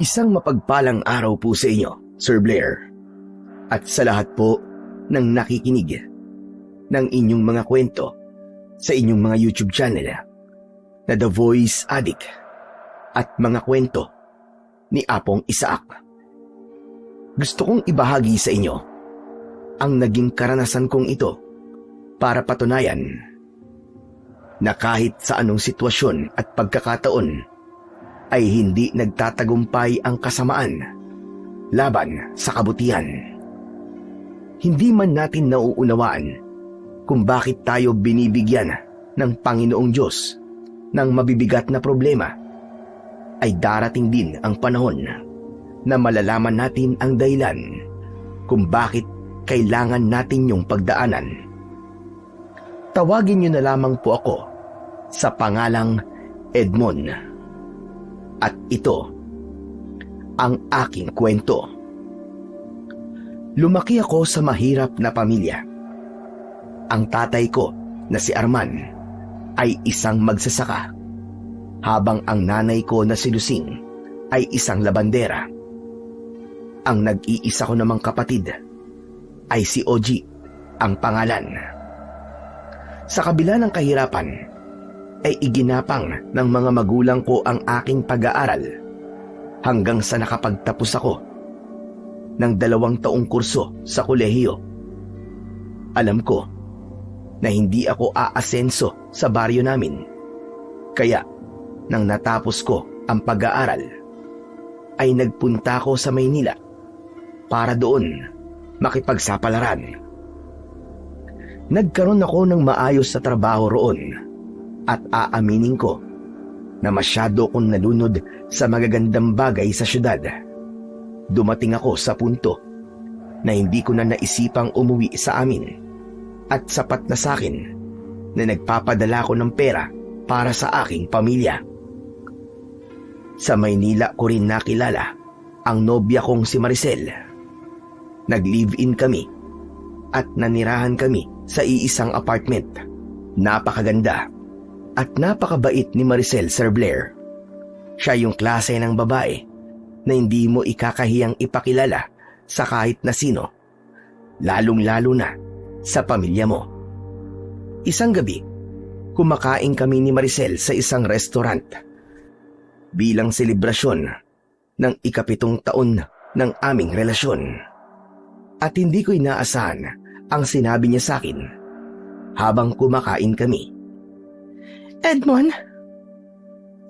Isang mapagpalang araw po sa inyo, Sir Blair, at sa lahat po ng nakikinig ng inyong mga kwento sa inyong mga YouTube channel na The Voice Addict at mga kwento ni Apong Isaac. Gusto kong ibahagi sa inyo ang naging karanasan kong ito para patunayan na kahit sa anong sitwasyon at pagkakataon ay hindi nagtatagumpay ang kasamaan laban sa kabutihan. Hindi man natin nauunawaan kung bakit tayo binibigyan ng Panginoong Diyos ng mabibigat na problema, ay darating din ang panahon na malalaman natin ang dahilan kung bakit kailangan natin yung pagdaanan. Tawagin niyo na lamang po ako sa pangalang Edmond. At ito ang aking kwento. Lumaki ako sa mahirap na pamilya. Ang tatay ko na si Arman ay isang magsasaka, habang ang nanay ko na si Lucing ay isang labandera. Ang nag-iisa ko namang kapatid ay si Oji ang pangalan. Sa kabila ng kahirapan, ay iginapang ng mga magulang ko ang aking pag-aaral hanggang sa nakapagtapos ako ng 2 taong kurso sa kolehiyo. Alam ko na hindi ako aasenso sa baryo namin, kaya nang natapos ko ang pag-aaral ay nagpunta ko sa Maynila para doon makipagsapalaran. Nagkaroon ako ng maayos na trabaho roon. At aaminin ko na masyado kong nalunod sa magagandang bagay sa syudad. Dumating ako sa punto na hindi ko na naisipang umuwi sa amin, at sapat na sa akin na nagpapadala ko ng pera para sa aking pamilya. Sa Maynila ko rin nakilala ang nobya kong si Maricel. Nag-live-in kami at nanirahan kami sa iisang apartment. Napakaganda at napakabait ni Maricel, Sir Blair. Siya yung klase ng babae na hindi mo ikakahiyang ipakilala sa kahit na sino, lalong-lalo na sa pamilya mo. Isang gabi, kumakain kami ni Maricel sa isang restaurant bilang selebrasyon ng 7 taon ng aming relasyon. At hindi ko inaasahan ang sinabi niya sa akin habang kumakain kami. Edmond,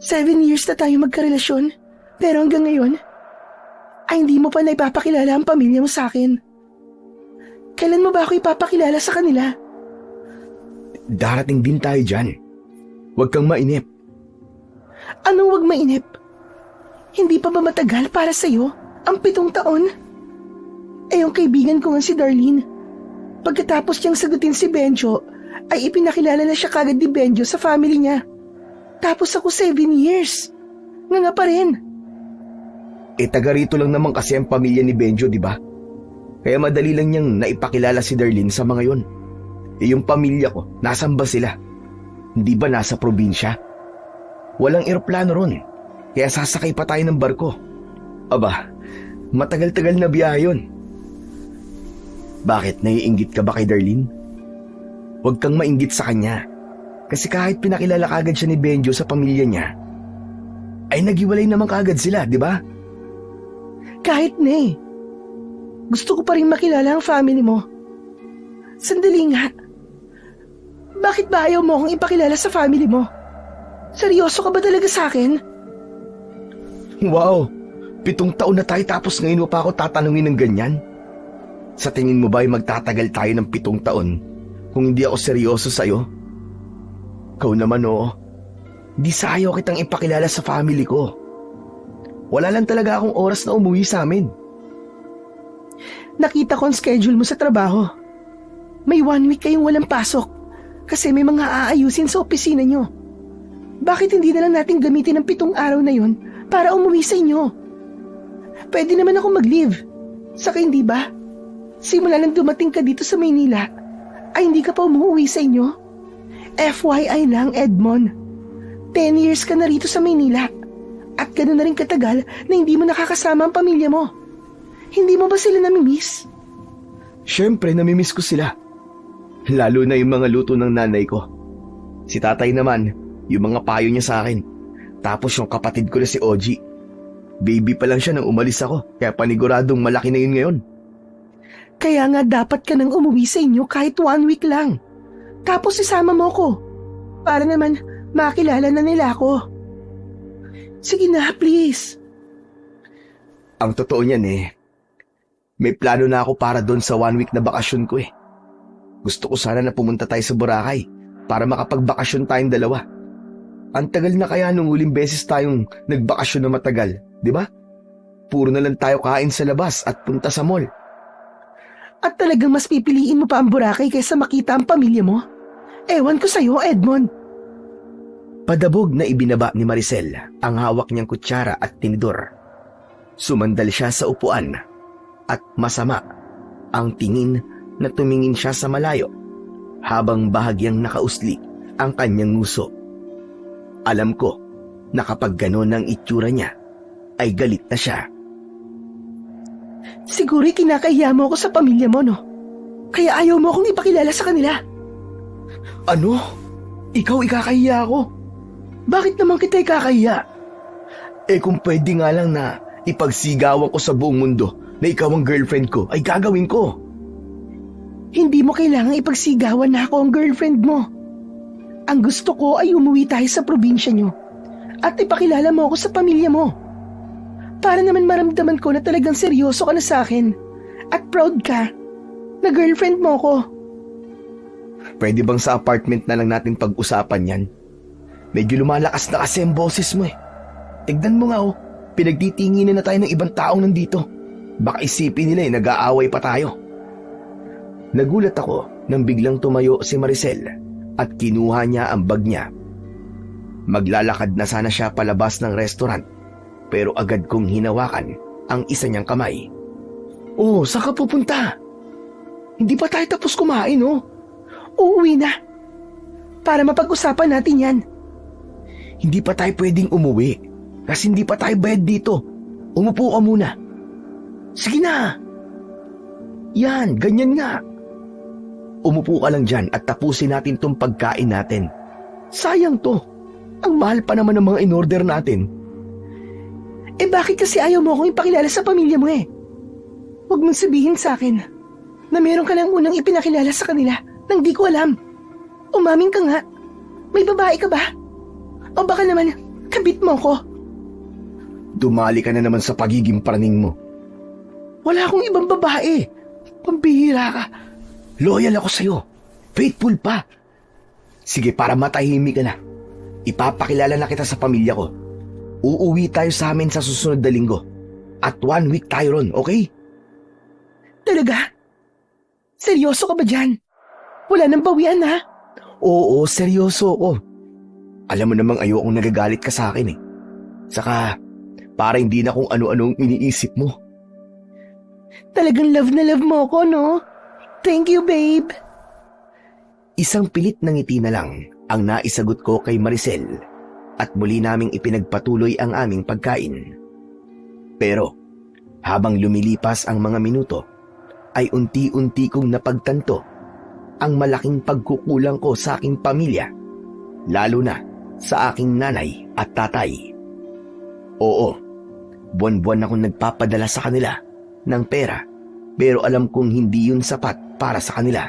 7 years na tayo magkarelasyon, pero hanggang ngayon, ay hindi mo pa naipapakilala ang pamilya mo sa akin. Kailan mo ba ako ipapakilala sa kanila? Darating din tayo dyan. Huwag kang mainip. Anong huwag mainip? Hindi pa ba matagal para sa'yo ang 7 taon? Eh, yung kaibigan ko nga si Darlene, pagkatapos niyang sagutin si Benjo, ay ipinakilala na siya kagad ni Benjo sa family niya. Tapos ako 7 years. Nga pa rin. Taga rito lang naman kasi ang pamilya ni Benjo, di ba? Kaya madali lang niyang naipakilala si Darlene sa mga yon. Yung pamilya ko, nasan ba sila? Hindi ba nasa probinsya? Walang eroplano ron, kaya sasakay pa tayo ng barko. Aba, matagal-tagal na biyahe yun. Bakit, naiinggit ka ba kay Darlene? Huwag kang mainggit sa kanya. Kasi kahit pinakilala kagad siya ni Benjo sa pamilya niya, ay naghiwalay naman kagad sila, di ba? Kahit na eh. Gusto ko pa rin makilala ang family mo. Sandali nga. Bakit ba ayaw mo akong ipakilala sa family mo? Seryoso ka ba talaga sa akin? Wow! 7 taon na tayo tapos ngayon mo pa ako tatanungin ng ganyan? Sa tingin mo ba ay magtatagal tayo ng 7 taon kung hindi ako seryoso sa'yo? Ikaw naman di sayo kitang ipakilala sa family ko. Wala lang talaga akong oras na umuwi sa amin. Nakita ko ang schedule mo sa trabaho. May 1 week kayong walang pasok kasi may mga aayusin sa opisina nyo. Bakit hindi na lang natin gamitin ang 7 araw na yun para umuwi sa inyo? Pwede naman ako mag-leave. Saka hindi ba? Simula nang dumating ka dito sa Maynila, ay hindi ka pa umuwi sa inyo? FYI lang, Edmond. 10 years ka na rito sa Maynila. At gano'n na rin katagal na hindi mo nakakasama ang pamilya mo. Hindi mo ba sila namimiss? Siyempre, namimiss ko sila. Lalo na yung mga luto ng nanay ko. Si tatay naman, yung mga payo niya sa akin. Tapos yung kapatid ko na si Oji. Baby pa lang siya nang umalis ako, kaya paniguradong malaki na yun ngayon. Kaya nga dapat ka nang umuwi sa inyo kahit 1 week lang. Tapos isama mo ko. Para naman makilala na nila ako. Sige na, please. Ang totoo niyan may plano na ako para doon sa 1 week na bakasyon ko Gusto ko sana na pumunta tayo sa Boracay para makapagbakasyon tayong dalawa. Ang tagal na kaya nung huling beses tayong nagbakasyon na matagal, di ba? Puro na lang tayo kain sa labas at punta sa mall. At talagang mas pipiliin mo pa ang Boracay kaysa makita ang pamilya mo? Ewan ko sa'yo, Edmond. Padabog na ibinaba ni Maricel ang hawak niyang kutsara at tinidor. Sumandal siya sa upuan at masama ang tingin na tumingin siya sa malayo habang bahagyang nakausli ang kanyang nguso. Alam ko na kapag gano'n ang itsura niya ay galit na siya. Siguro'y kinakahiya mo ako sa pamilya mo, no? Kaya ayaw mo akong ipakilala sa kanila. Ano? Ikaw ikakahiya ako? Bakit naman kita ikakahiya? Kung pwede nga lang na ipagsigawan ko sa buong mundo na ikaw ang girlfriend ko, ay gagawin ko. Hindi mo kailangang ipagsigawan na ako ang girlfriend mo. Ang gusto ko ay umuwi tayo sa probinsya nyo at ipakilala mo ako sa pamilya mo. Para naman maramdaman ko na talagang seryoso ka na sa akin at proud ka na girlfriend mo ko. Pwede bang sa apartment na lang natin pag-usapan yan? Medyo lumalakas na kasi ang boses mo Tignan mo nga pinagtitinginan na tayo ng ibang taong nandito. Baka isipin nila nag-aaway pa tayo. Nagulat ako nang biglang tumayo si Maricel at kinuha niya ang bag niya. Maglalakad na sana siya palabas ng restaurant pero agad kong hinawakan ang isa niyang kamay. Saan ka pupunta? Hindi pa tayo tapos kumain Uuwi na. Para mapag-usapan natin yan. Hindi pa tayo pwedeng umuwi kasi hindi pa tayo bayad dito. Umupo ka muna. Sige na. Yan, ganyan nga. Umupo ka lang dyan at tapusin natin tong pagkain natin. Sayang to. Ang mahal pa naman ng mga in-order natin. Bakit kasi ayaw mo akong ipakilala sa pamilya mo Huwag mong sabihin sa akin na meron ka lang unang ipinakilala sa kanila nang di ko alam. Umamin ka nga. May babae ka ba? O baka naman kabit mo ko? Dumali ka na naman sa pagiging praning mo. Wala akong ibang babae. Pambihira ka. Loyal ako sa'yo. Faithful pa. Sige, para matahimik ka na. Ipapakilala na kita sa pamilya ko. Uuwi tayo sa amin sa susunod na linggo. At 1 week tayo ron, okay? Talaga? Seryoso ka ba dyan? Wala nang bawian ha? Oo, seryoso ako. Alam mo namang ayokong nagagalit ka sa akin Saka, para hindi na kung ano-anong iniisip mo. Talagang love na love mo ko, no? Thank you, babe. Isang pilit na ngiti na lang ang naisagot ko kay Maricel at muli naming ipinagpatuloy ang aming pagkain. Pero, habang lumilipas ang mga minuto, ay unti-unti kong napagtanto ang malaking pagkukulang ko sa aking pamilya, lalo na sa aking nanay at tatay. Oo, buwan-buwan akong nagpapadala sa kanila ng pera, pero alam kong hindi yun sapat para sa kanila.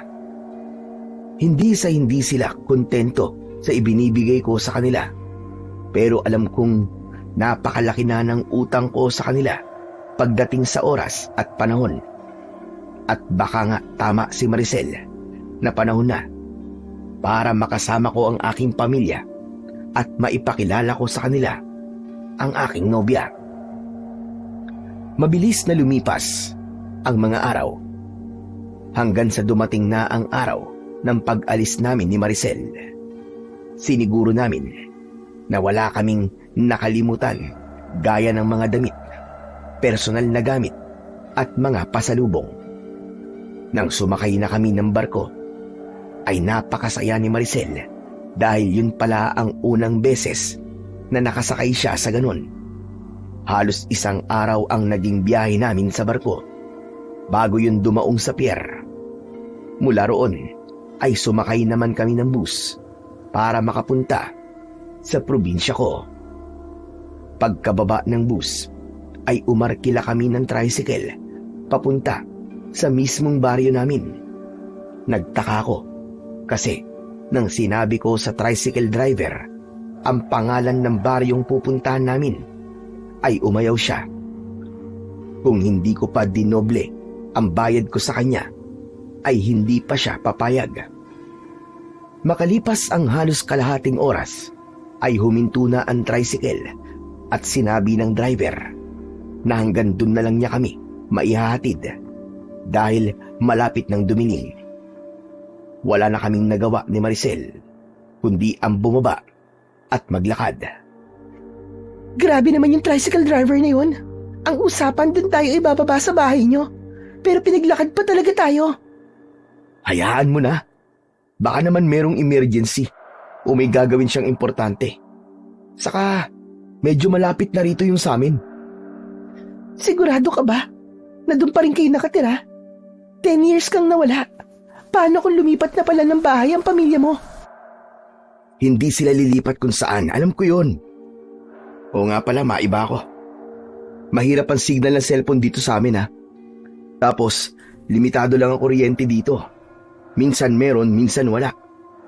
Hindi sila kontento sa ibinibigay ko sa kanila, pero alam kong napakalaki na ng utang ko sa kanila pagdating sa oras at panahon. At baka nga tama si Maricel na panahon na para makasama ko ang aking pamilya at maipakilala ko sa kanila ang aking nobya. Mabilis na lumipas ang mga araw hanggang sa dumating na ang araw ng pag-alis namin ni Maricel. Siniguro namin na wala kaming nakalimutan gaya ng mga damit, personal na gamit at mga pasalubong. Nang sumakay na kami ng barko, ay napakasaya ni Maricel dahil yun pala ang unang beses na nakasakay siya sa ganun. Halos isang araw ang naging biyahe namin sa barko bago yun dumaong sa pier. Mula roon ay sumakay naman kami ng bus para makapunta sa probinsya ko. Pagkababa ng bus ay umarkila kami ng tricycle papunta sa mismong baryo namin. Nagtaka ako kasi nang sinabi ko sa tricycle driver ang pangalan ng baryong pupuntahan namin, ay umayaw siya. Kung hindi ko pa dinoble ang bayad ko sa kanya, ay hindi pa siya papayag. Makalipas ang halos kalahating oras, ay huminto na ang tricycle at sinabi ng driver na hanggang dun na lang niya kami maihahatid dahil malapit ng dumilim. Wala na kaming nagawa ni Maricel kundi ang bumaba at maglakad. Grabe naman yung tricycle driver na yun. Ang usapan dun tayo ibababa sa bahay nyo. Pero pinaglakad pa talaga tayo. Hayaan mo na. Baka naman merong emergency o may gagawin siyang importante. Saka, medyo malapit na rito yung sa amin. Sigurado ka ba na dun pa rin kayo nakatira? 10 years kang nawala. Paano kung lumipat na pala ng bahay ang pamilya mo? Hindi sila lilipat kung saan. Alam ko yun. Oo nga pala, maiba ako. Mahirap ang signal ng cellphone dito sa amin, ha. Tapos, limitado lang ang kuryente dito. Minsan meron, minsan wala.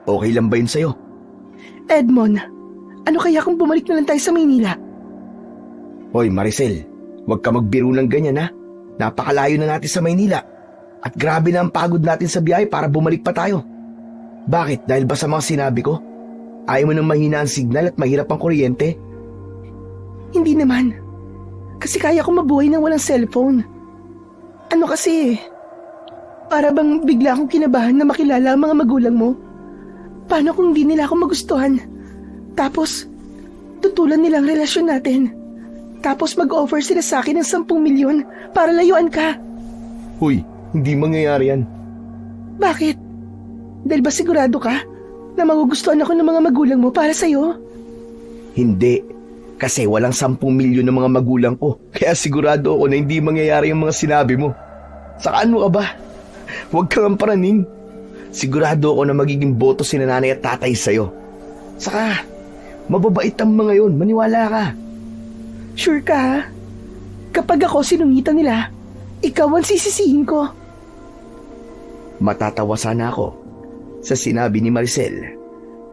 Okay lang ba yun sa'yo? Edmond, ano kaya kung bumalik na lang tayo sa Maynila? Hoy Maricel, huwag ka magbiro ng ganyan, ha. Napakalayo na natin sa Maynila. At grabe na ang pagod natin sa biyahe para bumalik pa tayo. Bakit? Dahil ba sa mga sinabi ko? Ayaw mo nang mahina ang signal at mahirap ang kuryente? Hindi naman. Kasi kaya ko mabuhay nang walang cellphone. Ano kasi, para bang bigla akong kinabahan na makilala ang mga magulang mo. Paano kung di nila ako magustuhan? Tapos, tutulan nila ang relasyon natin. Tapos mag-offer sila sa akin ng 10 milyon para layuan ka. Huy, hindi mangyayari yan. Bakit? Dahil ba sigurado ka na magugustuhan ako ng mga magulang mo para sa'yo? Hindi. Kasi walang 10 milyon ng mga magulang ko. Kaya sigurado ako na hindi mangyayari yung mga sinabi mo. Saka ano ka ba? Huwag kang paraning. Sigurado ako na magiging boto si nanay at tatay sa'yo. Saka, mababait ang mga yun. Maniwala ka. Sure ka ha? Kapag ako sinungitan nila, ikaw ang sisisihin ko. Matatawa sana ako sa sinabi ni Maricel.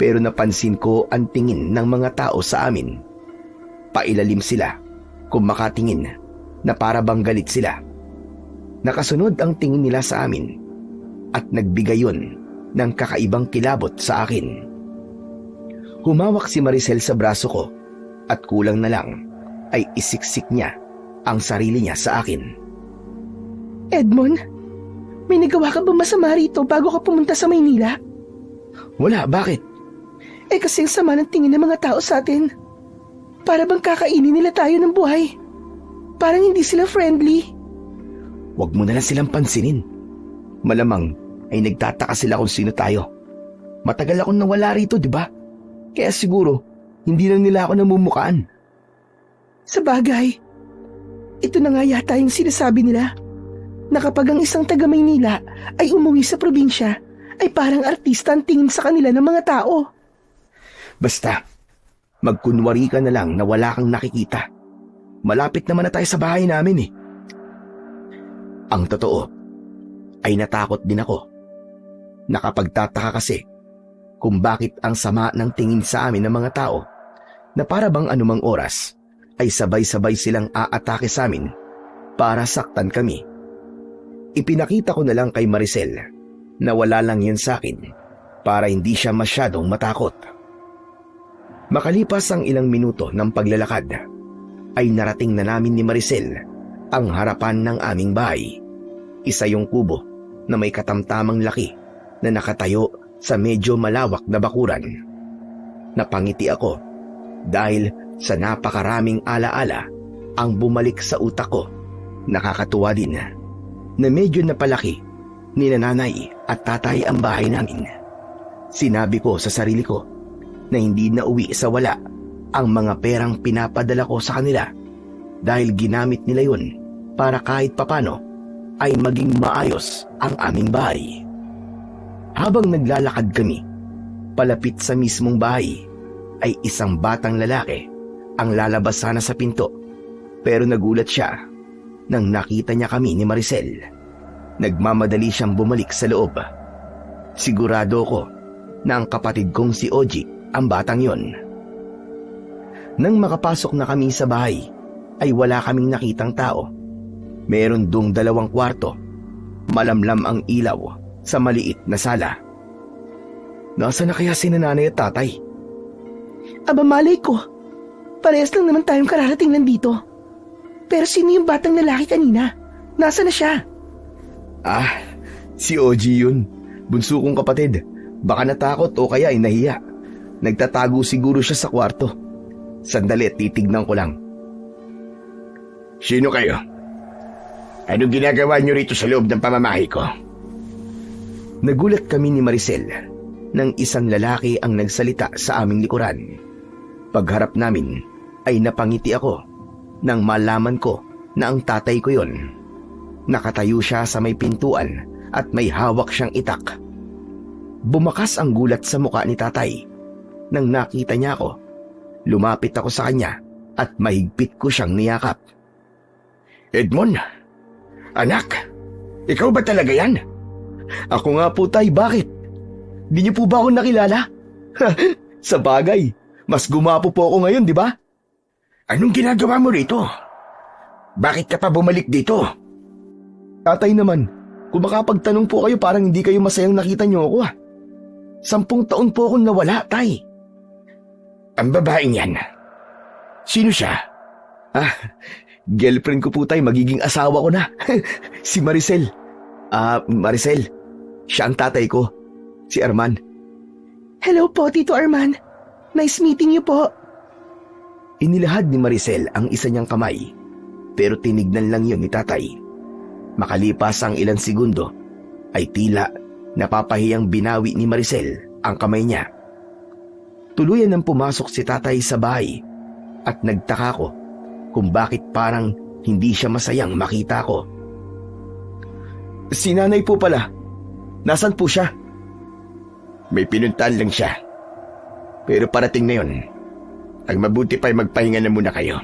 Pero napansin ko ang tingin ng mga tao sa amin. Pailalim sila kung makatingin na para bang galit sila. Nakasunod ang tingin nila sa amin at nagbigay yun ng kakaibang kilabot sa akin. Humawak si Maricel sa braso ko at kulang na lang ay isiksik niya ang sarili niya sa akin. Edmond, may nagawa ka ba masama rito bago ka pumunta sa Maynila? Wala, bakit? Kasi ang sama ng tingin ng mga tao sa atin. Para bang kakainin nila tayo ng buhay. Parang hindi sila friendly. Huwag mo na lang silang pansinin. Malamang ay nagtataka sila kung sino tayo. Matagal akong nawala rito, di ba? Kaya siguro, hindi na nila ako namumukaan. Sa bagay, ito na nga yata yung sinasabi nila. Na kapag ang isang taga Maynila ay umuwi sa probinsya, ay parang artista ang tingin sa kanila ng mga tao. Basta, magkunwari ka na lang na wala kang nakikita. Malapit naman na tayo sa bahay namin eh. Ang totoo, ay natakot din ako. Nakapagtataka kasi kung bakit ang sama ng tingin sa amin ng mga tao na para bang anumang oras ay sabay-sabay silang aatake sa amin para saktan kami. Ipinakita ko na lang kay Maricel na wala lang yun sa akin para hindi siya masyadong matakot. Makalipas ang ilang minuto ng paglalakad, ay narating na namin ni Maricel ang harapan ng aming bahay. Isa yung kubo na may katamtamang laki na nakatayo sa medyo malawak na bakuran. Napangiti ako dahil sa napakaraming alaala ang bumalik sa utak ko. Nakakatuwa din na medyo napalaki ni nanay at tatay ang bahay namin. Sinabi ko sa sarili ko na hindi na uwi sa wala ang mga perang pinapadala ko sa kanila dahil ginamit nila yun para kahit papano ay maging maayos ang aming bahay. Habang naglalakad kami, palapit sa mismong bahay, ay isang batang lalaki ang lalabas sana sa pinto, pero nagulat siya nang nakita niya kami ni Maricel. Nagmamadali siyang bumalik sa loob. Sigurado ko na ang kapatid kong si Oji ang batang yon. Nang makapasok na kami sa bahay, ay wala kaming nakitang tao. Meron dong 2 kwarto. Malamlam ang ilaw sa maliit na sala. Nasaan na kaya si nanay at tatay? Aba malay ko, parehas lang naman tayong kararating nandito. Pero sino yung batang lalaki kanina? Nasaan na siya? Si Oji yun. Bunso kong kapatid. Baka natakot o kaya ay nahiya. Nagtatago siguro siya sa kwarto. Sandali, titignan ko lang. Sino kayo? Anong ginagawa niyo rito sa loob ng pamamahay ko? Nagulat kami ni Maricel nang isang lalaki ang nagsalita sa aming likuran. Pagharap namin ay napangiti ako nang malaman ko na ang tatay ko yon. Nakatayo siya sa may pintuan at may hawak siyang itak. Bumakas ang gulat sa muka ni tatay. Nang nakita niya ako, lumapit ako sa kanya at mahigpit ko siyang niyakap. Edmond, anak, ikaw ba talaga yan? Ako nga po, tay, bakit? Di niyo po ba ako nakilala? Sa bagay, mas gumapo po ako ngayon, di ba? Anong ginagawa mo rito? Bakit ka pa bumalik dito? Tatay naman, kung makapagtanong po kayo parang hindi kayo masayang nakita niyo ako. 10 taon po akong nawala, tay. Ang babaeng yan, sino siya? Girlfriend ko po, tay, magiging asawa ko na. Si Maricel. Maricel, siya ang tatay ko. Si Arman. Hello po, Tito Arman. Nice meeting you po. Inilahad ni Maricel ang isa niyang kamay, pero tinignan lang yun ni tatay. Makalipas ang ilang segundo, ay tila napapahiyang binawi ni Maricel ang kamay niya. Tuluyan nang pumasok si tatay sa bahay at nagtaka ko kung bakit parang hindi siya masayang makita ko. Si nanay po pala. Nasaan po siya? May pinuntahan lang siya. Pero parating na yun. Ang mabuti pa'y magpahinga na muna kayo.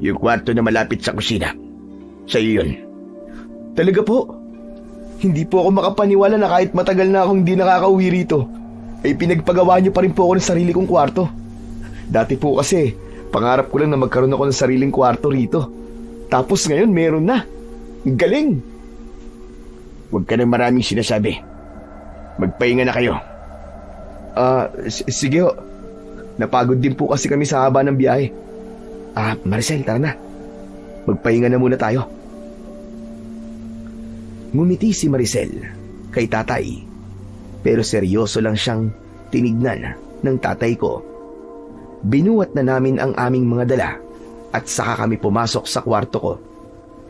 Yung kwarto na malapit sa kusina, sa'yo yun. Talaga po? Hindi po ako makapaniwala na kahit matagal na akong hindi nakakauwi rito, ay pinagpagawa niyo pa rin po ako ng sarili kong kwarto. Dati po kasi, pangarap ko lang na magkaroon ako ng sariling kwarto rito. Tapos ngayon meron na. Galing! Huwag ka nang maraming sinasabi. Magpahinga na kayo. Sige ho. Napagod din po kasi kami sa haba ng biyahe. Maricel, tara na. Magpahinga na muna tayo. Ngumiti si Maricel kay tatay, pero seryoso lang siyang tinignan ng tatay ko. Binuhat na namin ang aming mga dala at saka kami pumasok sa kwarto ko.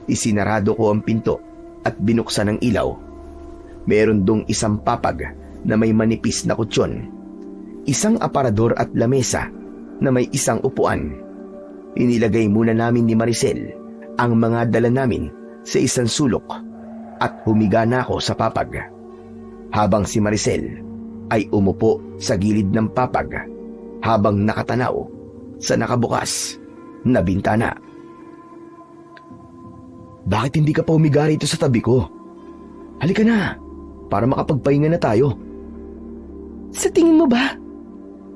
Isinarado ko ang pinto at binuksan ang ilaw. Meron dong isang papag na may manipis na kutsyon, isang aparador at lamesa na may isang upuan. Inilagay muna namin ni Maricel ang mga dala namin sa isang sulok at humiga na ako sa papag, habang si Maricel ay umupo sa gilid ng papag habang nakatanaw sa nakabukas na bintana. Bakit hindi ka pa humiga rito sa tabi ko? Halika na, para makapagpahinga na tayo. Sa tingin mo ba,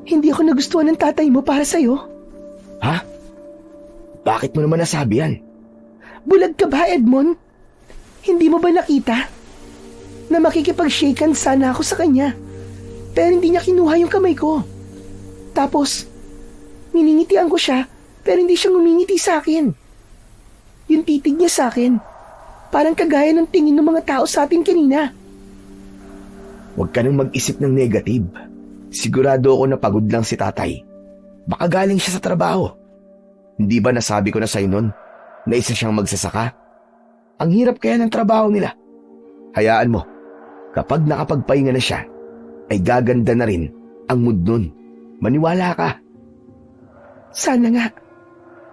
hindi ako nagustuhan ng tatay mo para sa'yo? Ha? Bakit mo naman nasabi yan? Bulag ka ba, Edmond? Hindi mo ba nakita na makikipag-shakehan sana ako sa kanya, pero hindi niya kinuha yung kamay ko? Tapos, niningitian ko siya, pero hindi siya ngumingiti sa akin. Yung titig niya sa akin, parang kagaya ng tingin ng mga tao sa atin kanina. Huwag ka nang mag-isip ng negative. Sigurado ako na pagod lang si tatay. Baka galing siya sa trabaho. Hindi ba nasabi ko na sa'yo nun na isa siyang magsasaka? Ang hirap kaya ng trabaho nila. Hayaan mo, kapag nakapagpahinga na siya, ay gaganda na rin ang mood nun. Maniwala ka. Sana nga.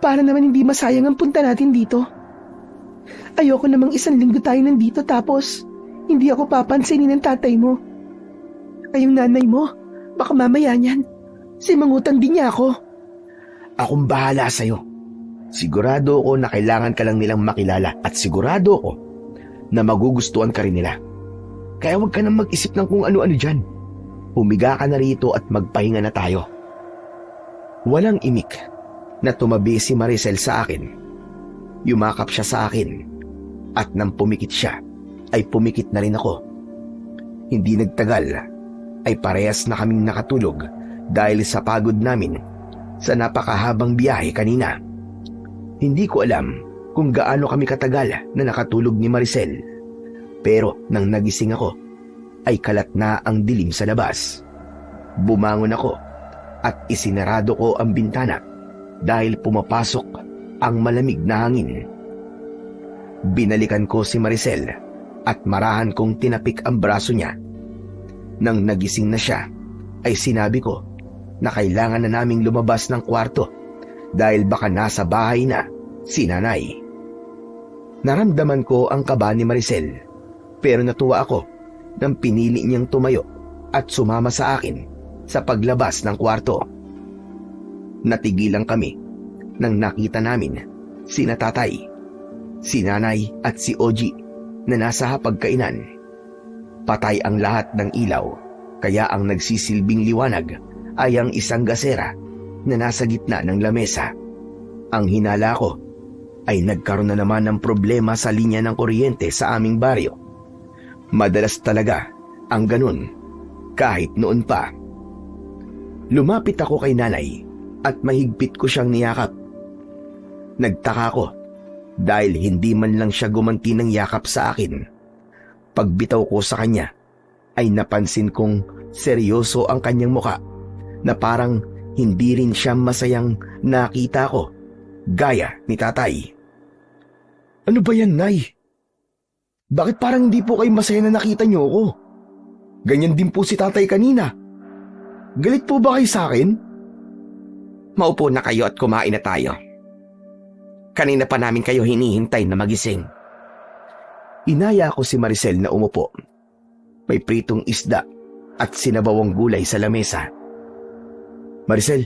Para naman hindi masayang ang punta natin dito. Ayoko namang 1 linggo tayo nandito tapos hindi ako papansinin ng tatay mo. Ay yung nanay mo, baka mamaya niyan. Simangutan din niya ako. Akong bahala sa'yo. Sigurado ako na kailangan ka lang nilang makilala at sigurado ako na magugustuhan ka rin nila. Kaya huwag ka nang mag-isip ng kung ano-ano dyan. Humiga ka na rito at magpahinga na tayo. Walang imik na tumabi si Maricel sa akin. Yumakap siya sa akin at nang pumikit siya ay pumikit na rin ako. Hindi nagtagal ay parehas na kaming nakatulog dahil sa pagod namin sa napakahabang biyahe kanina. Hindi ko alam kung gaano kami katagal na nakatulog ni Maricel. Pero nang nagising ako, ay kalat na ang dilim sa labas. Bumangon ako at isinarado ko ang bintana dahil pumapasok ang malamig na hangin. Binalikan ko si Maricel at marahan kong tinapik ang braso niya. Nang nagising na siya, ay sinabi ko na kailangan na naming lumabas ng kwarto dahil baka nasa bahay na si nanay. Naramdaman ko ang kaba ni Maricel pero natuwa ako nang pinili niyang tumayo at sumama sa akin sa paglabas ng kwarto. Natigilan kami nang nakita namin sina tatay, si nanay at si Oji na nasa hapagkainan. Patay ang lahat ng ilaw kaya ang nagsisilbing liwanag ay ang isang gasera na nasa gitna ng lamesa. Ang hinala ko ay nagkaroon na naman ng problema sa linya ng kuryente sa aming baryo. Madalas talaga ang ganun kahit noon pa. Lumapit ako kay nanay at mahigpit ko siyang niyakap. Nagtaka ko dahil hindi man lang siya gumanti ng yakap sa akin. Pagbitaw ko sa kanya ay napansin kong seryoso ang kanyang muka na parang hindi rin siya masayang nakita ko gaya ni tatay. Ano ba yan, Nay? Bakit parang hindi po kayo masaya na nakita niyo ako? Ganyan din po si tatay kanina. Galit po ba kayo sa akin? Maupo na kayo at kumain na tayo. Kanina pa namin kayo hinihintay na magising. Inaya ko si Maricel na umupo. May pritong isda at sinabawang gulay sa lamesa. Maricel,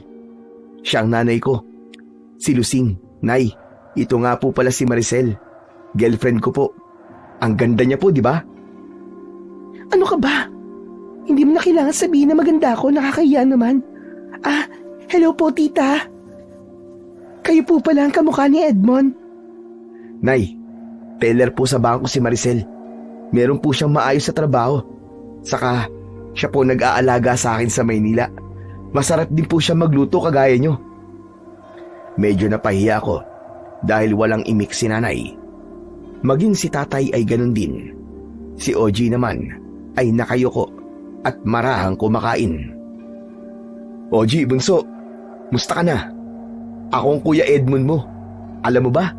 siya ang nanay ko. Si Lucing. Nay, ito nga po pala si Maricel. Girlfriend ko po. Ang ganda niya po, di ba? Ano ka ba? Hindi mo na kailangan sabihin na maganda ako, nakakahiya naman. Hello po tita. Kayo po pala ang kamukha ni Edmond. Nay, teller po sa bangko si Maricel. Meron po siyang maayos sa trabaho. Saka, siya po nag-aalaga sa akin sa Maynila. Masarap din po siya magluto kagaya nyo. Medyo napahiya ako dahil walang imik si nanay. Maging si tatay ay ganun din. Si Oji naman ay nakayuko at marahang kumakain. Oji, bunso, musta ka na? Ako ang Kuya Edmond mo. Alam mo ba,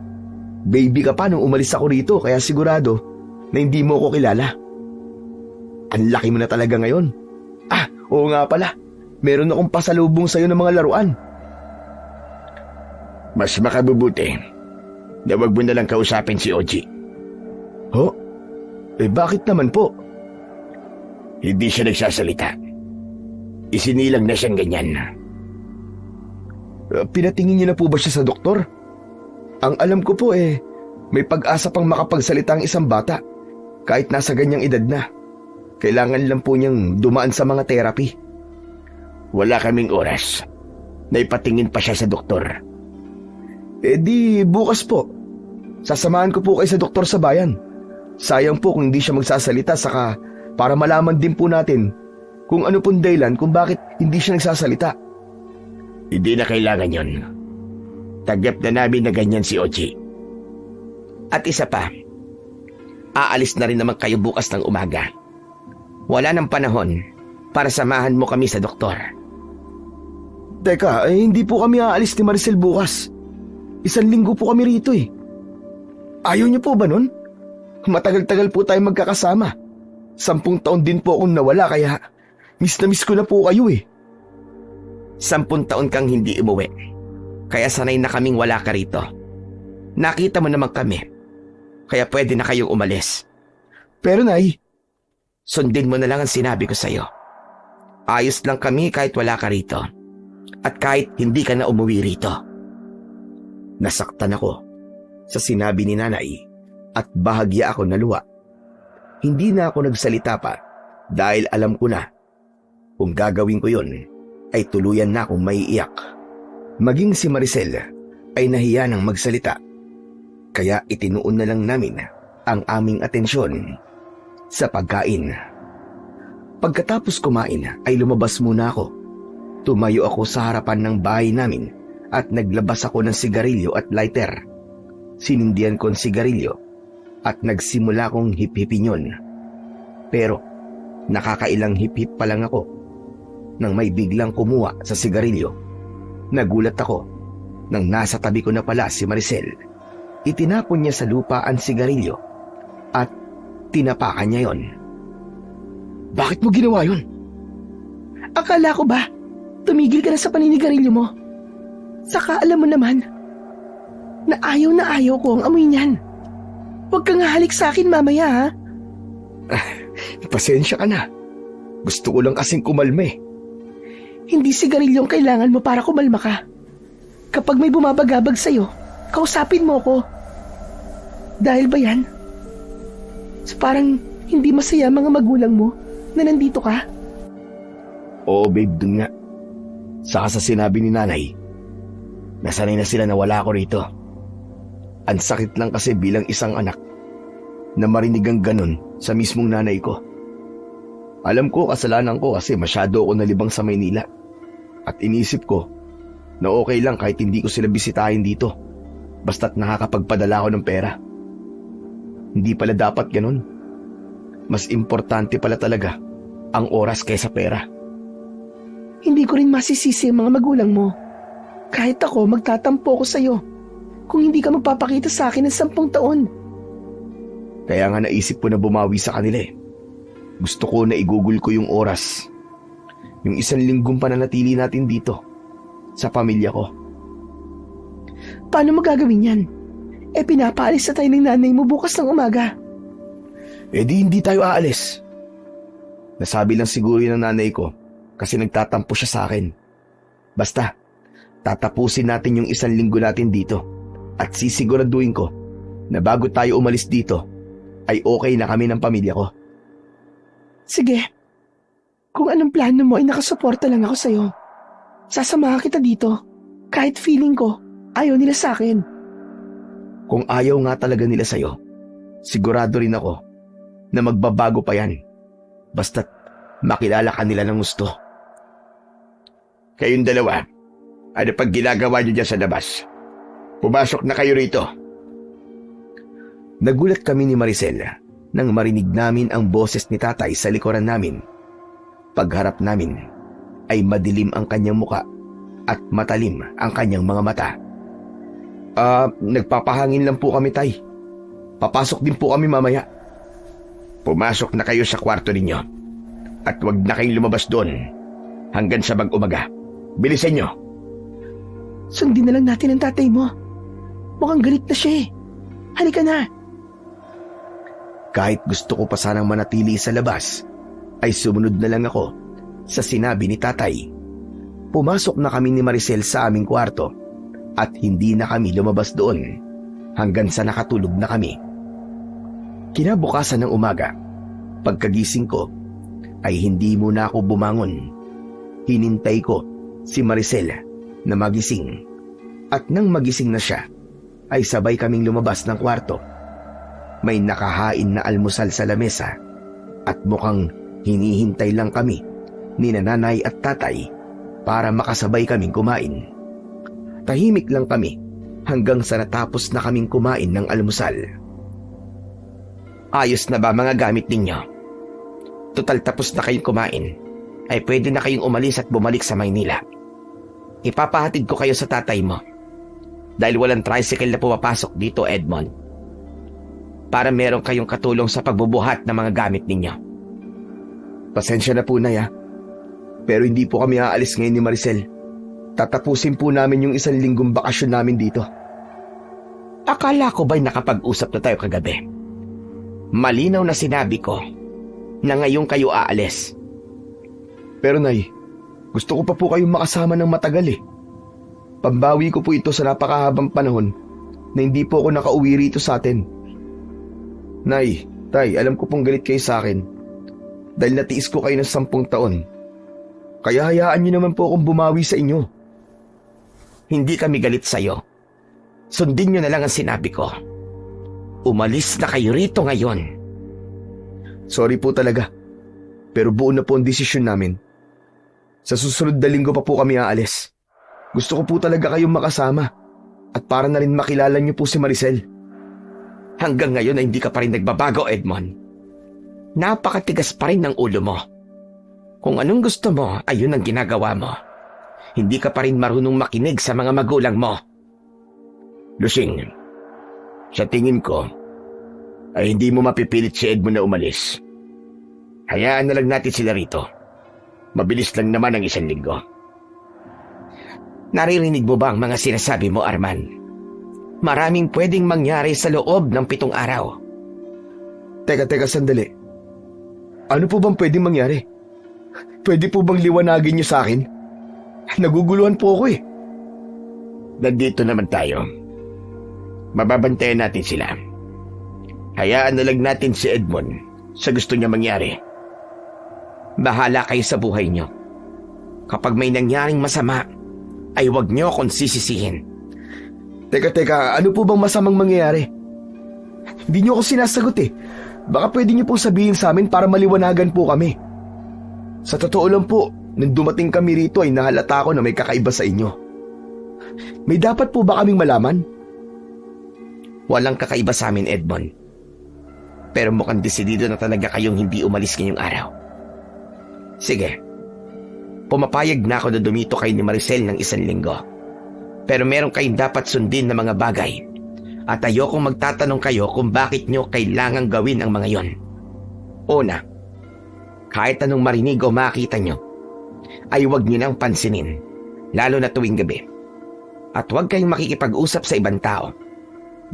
baby ka pa nung umalis ako rito kaya sigurado na hindi mo ako kilala. Ang laki mo na talaga ngayon. Oo nga pala, meron akong pasalubong sa'yo ng mga laruan. Mas makabubuti na wag mo na lang kausapin si Oji. Ho? Bakit naman po? Hindi siya nagsasalita. Isinilang na siyang ganyan. Pinatingin niyo na po ba siya sa doktor? Ang alam ko po may pag-asa pang makapagsalita ang isang bata kahit nasa ganyang edad na. Kailangan lang po niyang dumaan sa mga therapy. Wala kaming oras na ipatingin pa siya sa doktor. Di bukas po. Sasamahan ko po kayo sa doktor sa bayan. Sayang po kung hindi siya magsasalita saka para malaman din po natin kung ano pong dahilan kung bakit hindi siya nagsasalita. Hindi na kailangan yon. Tanggap na namin na ganyan si Oji. At isa pa, aalis na rin naman kayo bukas ng umaga. Wala nang panahon para samahan mo kami sa doktor. Teka, hindi po kami aalis ni Maricel bukas. 1 linggo po kami rito Ayaw niyo po ba nun? Matagal-tagal po tayo magkakasama. 10 taon din po akong nawala kaya miss na miss ko na po kayo 10 taon kang hindi umuwi. Kaya sanay na kaming wala ka rito. Nakita mo naman kami. Kaya pwede na kayong umalis. Pero Nay, Sundin mo na lang ang sinabi ko sa'yo. Ayos lang kami kahit wala ka rito. At kahit hindi ka na umuwi rito. nasaktan ako sa sinabi ni Nanay at bahagya ako naluwa. Hindi na ako nagsalita pa dahil alam ko na kung gagawin ko yon ay tuluyan na akong maiiyak. Maging si Maricel ay nahiya ng magsalita. Kaya itinuon na lang namin ang aming atensyon sa pagkain. Pagkatapos kumain ay lumabas muna ako. Tumayo ako sa harapan ng bahay namin at naglabas ako ng sigarilyo at lighter. Sinindihan ko ang sigarilyo at nagsimula kong hip-hipin yun. Pero nakakailang hip-hip pa lang ako nang may biglang kumuha sa sigarilyo. Nagulat ako nang nasa tabi ko na pala si Maricel. Itinapon niya sa lupa ang sigarilyo at tinapakan niya yon. Bakit mo ginawa yun? Akala ko ba tumigil ka na sa paninigarilyo mo? Saka alam mo naman na ayaw ko ang amoy niyan. Huwag kang halik sa akin mamaya, ha? Pasensya ka na. Gusto ko lang kasing kumalma eh. Hindi sigarilyo ang kailangan mo para kumalma ka. Kapag may bumabagabag sa'yo, kausapin mo ko. Dahil ba yan? So parang hindi masaya mga magulang mo na nandito ka? Oo babe, dun nga. Saka sa sinabi ni Nanay, nasanay na sila na wala ako rito. Ang sakit lang kasi bilang isang anak na marinig ang ganun sa mismong nanay ko. Alam ko kasalanan ko kasi masyado ako nalibang sa Maynila. At inisip ko na okay lang kahit hindi ko sila bisitahin dito. Basta't nakakapagpadala ako ng pera. Hindi pala dapat ganun. Mas importante pala talaga ang oras kaysa pera. Hindi ko rin masisisi ang mga magulang mo. Kahit ako, magtatampo ko sa'yo kung hindi ka magpapakita sa akin ng 10 taon. Kaya nga naisip ko na bumawi sa kanila eh. Gusto ko na igugol ko yung oras. Yung 1 linggong pananatili natin dito sa pamilya ko. Paano mo gagawin yan? Pinapaalis na tayo ng nanay mo bukas ng umaga. Di hindi tayo aalis. Nasabi lang siguro yun ng nanay ko kasi nagtatampo siya sa akin. Basta, tatapusin natin yung 1 linggo natin dito at sisiguraduhin ko na bago tayo umalis dito ay okay na kami ng pamilya ko. Sige. Kung anong plano mo ay nakasuporta lang ako sa'yo. Sasamahan kita dito kahit feeling ko ayaw nila sa akin. Kung ayaw nga talaga nila sa'yo, sigurado rin ako na magbabago pa yan. Basta't makilala ka nila ng gusto. Kayong dalawa, ano pag ginagawa niyo dyan sa labas? Pumasok na kayo rito. Nagulat kami ni Maricel nang marinig namin ang boses ni Tatay sa likuran namin. Pagharap namin ay madilim ang kanyang muka at matalim ang kanyang mga mata. Nagpapahangin lang po kami, Tay. Papasok din po kami mamaya. Pumasok na kayo sa kwarto ninyo at huwag na kayong lumabas doon hanggang sa mag-umaga. Bilisan nyo. Sundin na lang natin ang tatay mo. Mukhang galit na siya eh. Halika na. Kahit gusto ko pa sanang manatili sa labas, ay sumunod na lang ako sa sinabi ni Tatay. Pumasok na kami ni Maricel sa aming kwarto at hindi na kami lumabas doon hanggang sa nakatulog na kami. Kinabukasan ng umaga, pagkagising ko ay hindi muna ako bumangon. Hinintay ko si Maricel na magising at nang magising na siya ay sabay kaming lumabas ng kwarto. May nakahain na almusal sa lamesa at mukhang hinihintay lang kami ni Nanay at Tatay para makasabay kaming kumain. Tahimik lang kami hanggang sa natapos na kaming kumain ng almusal. Ayos na ba mga gamit ninyo? Total tapos na kayong kumain, ay pwede na kayong umalis at bumalik sa Maynila. Ipapahatid ko kayo sa tatay mo dahil walang tricycle na pumapasok dito, Edmond. Para meron kayong katulong sa pagbubuhat ng mga gamit ninyo. Pasensya na po, Nay, ha? Pero hindi po kami aalis ngayon ni Maricel. Tatapusin po namin yung 1 linggong bakasyon namin dito. Akala ko ba'y nakapag-usap na tayo kagabi? Malinaw na sinabi ko na ngayon kayo aalis. Pero Nay, gusto ko pa po kayong makasama ng matagal eh. Pambawi ko po ito sa napakahabang panahon na hindi po ako nakauwi rito sa atin. Nay, Tay, alam ko pong galit kayo sa akin dahil natiis ko kayo ng 10 taon. Kaya hayaan niyo naman po akong bumawi sa inyo. Hindi kami galit sa'yo. Sundin niyo na lang ang sinabi ko. Umalis na kayo rito ngayon. Sorry po talaga, pero buo na po ang desisyon namin. Sa susunod na linggo pa po kami aalis. Gusto ko po talaga kayong makasama at para na rin makilala niyo po si Maricel. Hanggang ngayon ay hindi ka pa rin nagbabago, Edmond. Napakatigas pa rin ng ulo mo. Kung anong gusto mo, ayun ang ginagawa mo. Hindi ka pa rin marunong makinig sa mga magulang mo. Lusing, sa tingin ko, ay hindi mo mapipilit si Edmond na umalis. Hayaan na lang natin sila rito. Mabilis lang naman ang 1 linggo. Naririnig mo ba ang mga sinasabi mo, Arman? Maraming pwedeng mangyari sa loob ng 7 araw. Teka, sandali. Ano po bang pwedeng mangyari? Pwede po bang liwanagin niyo sa akin? Naguguluhan po ako eh. Nandito naman tayo. Mababantayan natin sila. Hayaan na lang natin si Edmond sa gusto niya mangyari. Bahala kayo sa buhay niyo. Kapag may nangyaring masama, ay huwag niyo akong sisisihin. Teka, ano po bang masamang mangyayari? Hindi niyo ako sinasagot eh. Baka pwede niyo po sabihin sa amin para maliwanagan po kami. Sa totoo lang po, nung dumating kami rito ay nahalata ko na may kakaiba sa inyo. May dapat po ba kaming malaman? Walang kakaiba sa amin, Edmond. Pero mukhang desidido na talaga kayong hindi umalis ngayong araw. Sige. Pumapayag na ako na dumito kayo ni Maricel ng 1 linggo. Pero meron kayong dapat sundin na mga bagay. At ayokong magtatanong kayo kung bakit nyo kailangang gawin ang mga yon. Una, kahit anong marinig o makita nyo, ay huwag nyo nang pansinin, lalo na tuwing gabi. At huwag kayong makikipag-usap sa ibang tao.